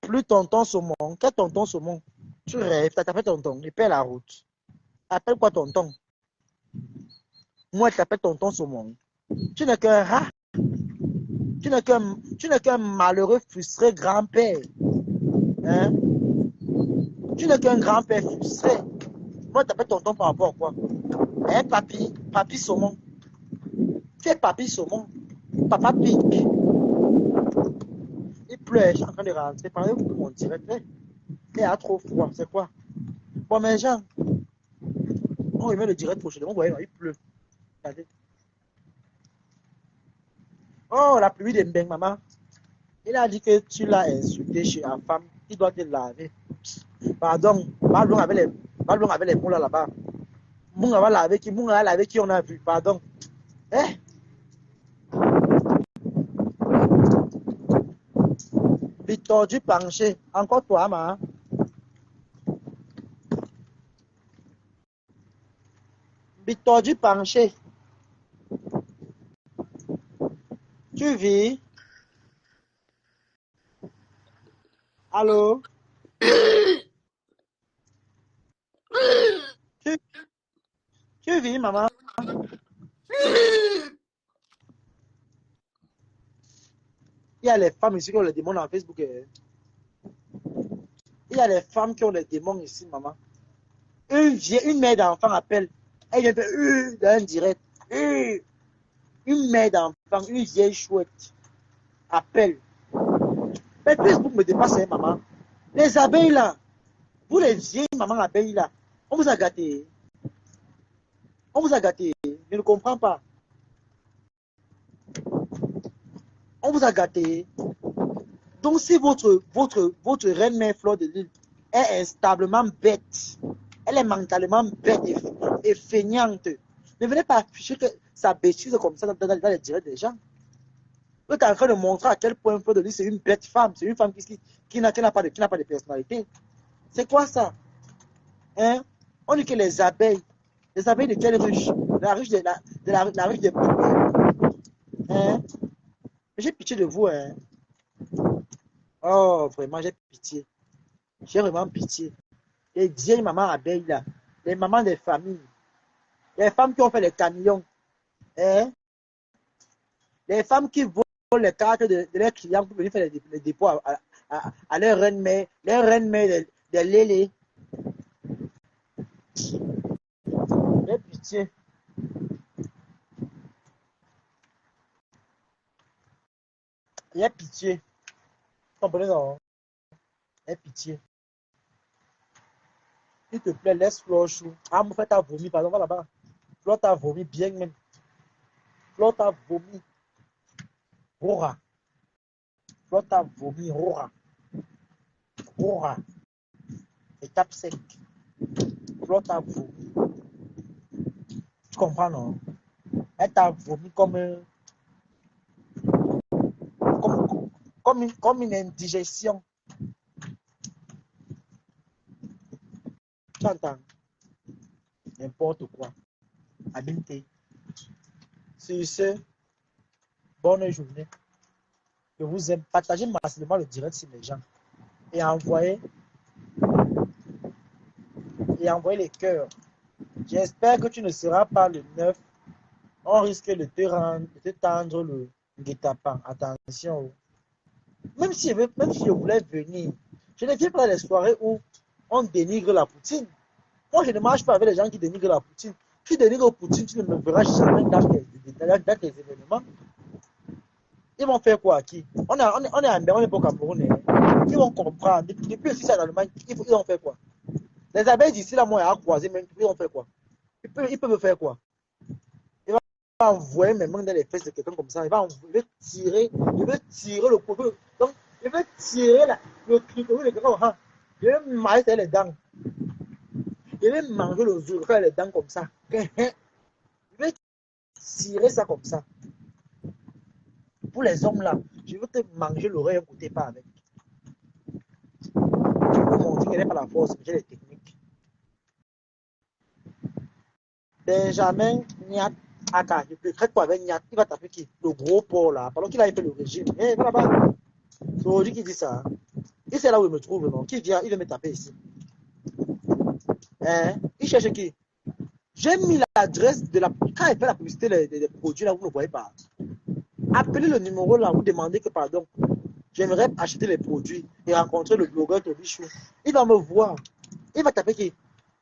Plus tonton saumon. Quel tonton saumon? Tu rêves, tu t'appelles tonton. Il perd la route. Appelle quoi tonton? Moi, je t'appelle tonton saumon. Tu n'es qu'un rat. Tu n'es qu'un malheureux frustré grand-père. Hein? Tu n'es qu'un grand-père frustré. Moi, je t'appelle tonton par rapport à quoi? Hein, papi saumon. Tu es papi saumon. Papa pique. Il pleut, je suis en train de rentrer. Parlez-vous de mon direct. Il y a trop froid. C'est quoi? Bon, mes gens, on remet le direct prochainement. Vous voyez, il pleut. Regardez. Oh, la pluie de Mbeng, maman. Il a dit que tu l'as insulté chez la femme. Il doit te laver. Pardon. Parlons avec les moules là-bas. Moung va laver qui? Moung va laver qui on a vu? Pardon. Eh? Bitordu penché. Encore toi, ma. Bitordu penché. Tu vis? Allô? Tu, tu vis, maman? Il y a les femmes ici qui ont les démons dans Facebook. Il y a les femmes qui ont les démons ici, maman. Une mère d'enfant appelle. Elle vient faire dans un direct. Une mère d'enfant, une vieille chouette appelle. Mais Facebook me dépasse, hein, maman. Les abeilles là, vous les vieilles mamans abeilles là, on vous a gâté. On vous a gâté. Je ne comprends pas. On vous a gâté. Donc si votre reine-mère Fleur de Lille est instablement bête, elle est mentalement bête et feignante, ne venez pas afficher que sa bêtise comme ça dans les directs des gens. Vous êtes en train de montrer à quel point Fleur de Lille c'est une bête femme, c'est une femme qui n'a pas de personnalité. C'est quoi ça? Hein? On dit que les abeilles de quelle ruche? La ruche la ruche des poupées. Hein? J'ai pitié de vous. Hein? Oh, vraiment, j'ai pitié. J'ai vraiment pitié. Les vieilles mamans abeilles là, les mamans des familles, les femmes qui ont fait les camions, hein? Les femmes qui volent les cartes de leurs clients pour venir faire les dépôts à leur reine-mère, des lélés. J'ai pitié. J'ai pitié. Vous comprenez, non? J'ai pitié. S'il te plaît, laisse Flore chou. Ah, mon frère t'a vomi, pardon, va là-bas. Flore t'a vomi bien même. Flore t'a vomi. Rora. Flore t'a vomi, rora. Rora. Étape sec. Flore t'a vomi. Tu comprends, non? Elle t'a vomi comme une indigestion. Tu entends? N'importe quoi. Habileté. Sur ce, bonne journée. Je vous aime. Partagez massivement le direct sur les gens. Et envoyez les cœurs. J'espère que tu ne seras pas le 9. On risque de te tendre le guet-apens. Attention. Même si je voulais venir, je ne viens pas dans les soirées où on dénigre la Poutine. Moi, je ne marche pas avec les gens qui dénigrent la Poutine. Tu dénigres Poutine, tu ne me verras jamais dans tes événements. Ils vont faire quoi à qui? On est on n'est pas au Cameroun. Ils vont comprendre. Depuis aussi, c'est en Allemagne, ils vont faire quoi? Les abeilles d'ici, là, moi, à croiser, même, ils vont faire quoi? Ils peuvent faire quoi? Il va envoyer mes mains dans les fesses de quelqu'un comme ça. Il va tirer le couteau. Donc, il va tirer le clitoris de quelqu'un. Il va manger les dents. Il va manger le os, faire les dents comme ça. Il va tirer ça comme ça. Pour les hommes là, je veux te manger l'oreille un côté, pas avec. Je veux montrer qu'elle n'est pas la force, mais j'ai les techniques. Benjamin Niat. Aka, je ne traite pas avec Niat. Il va taper qui? Le gros porc là. Pendant qu'il a fait le régime. Eh, va là-bas. C'est aujourd'hui qui dit ça. Et c'est là où il me trouve, non? Qui vient, il veut me taper ici. Hein? Il cherche qui? J'ai mis l'adresse de la. Quand il fait la publicité des produits là, vous ne voyez pas. Appelez le numéro là, vous demandez que pardon. J'aimerais acheter les produits et rencontrer le blogueur Tobichou. Il va me voir. Il va taper qui?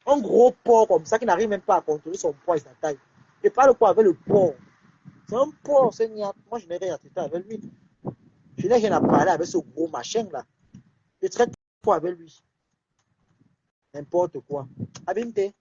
Un gros porc comme ça qui n'arrive même pas à contrôler son poids et sa taille. Et parle quoi avec le porc? C'est un porc, c'est Niat. Moi, je n'ai rien à traiter avec lui. Je n'ai rien à parler avec ce gros machin là. Je traite quoi avec lui? N'importe quoi. Abimte.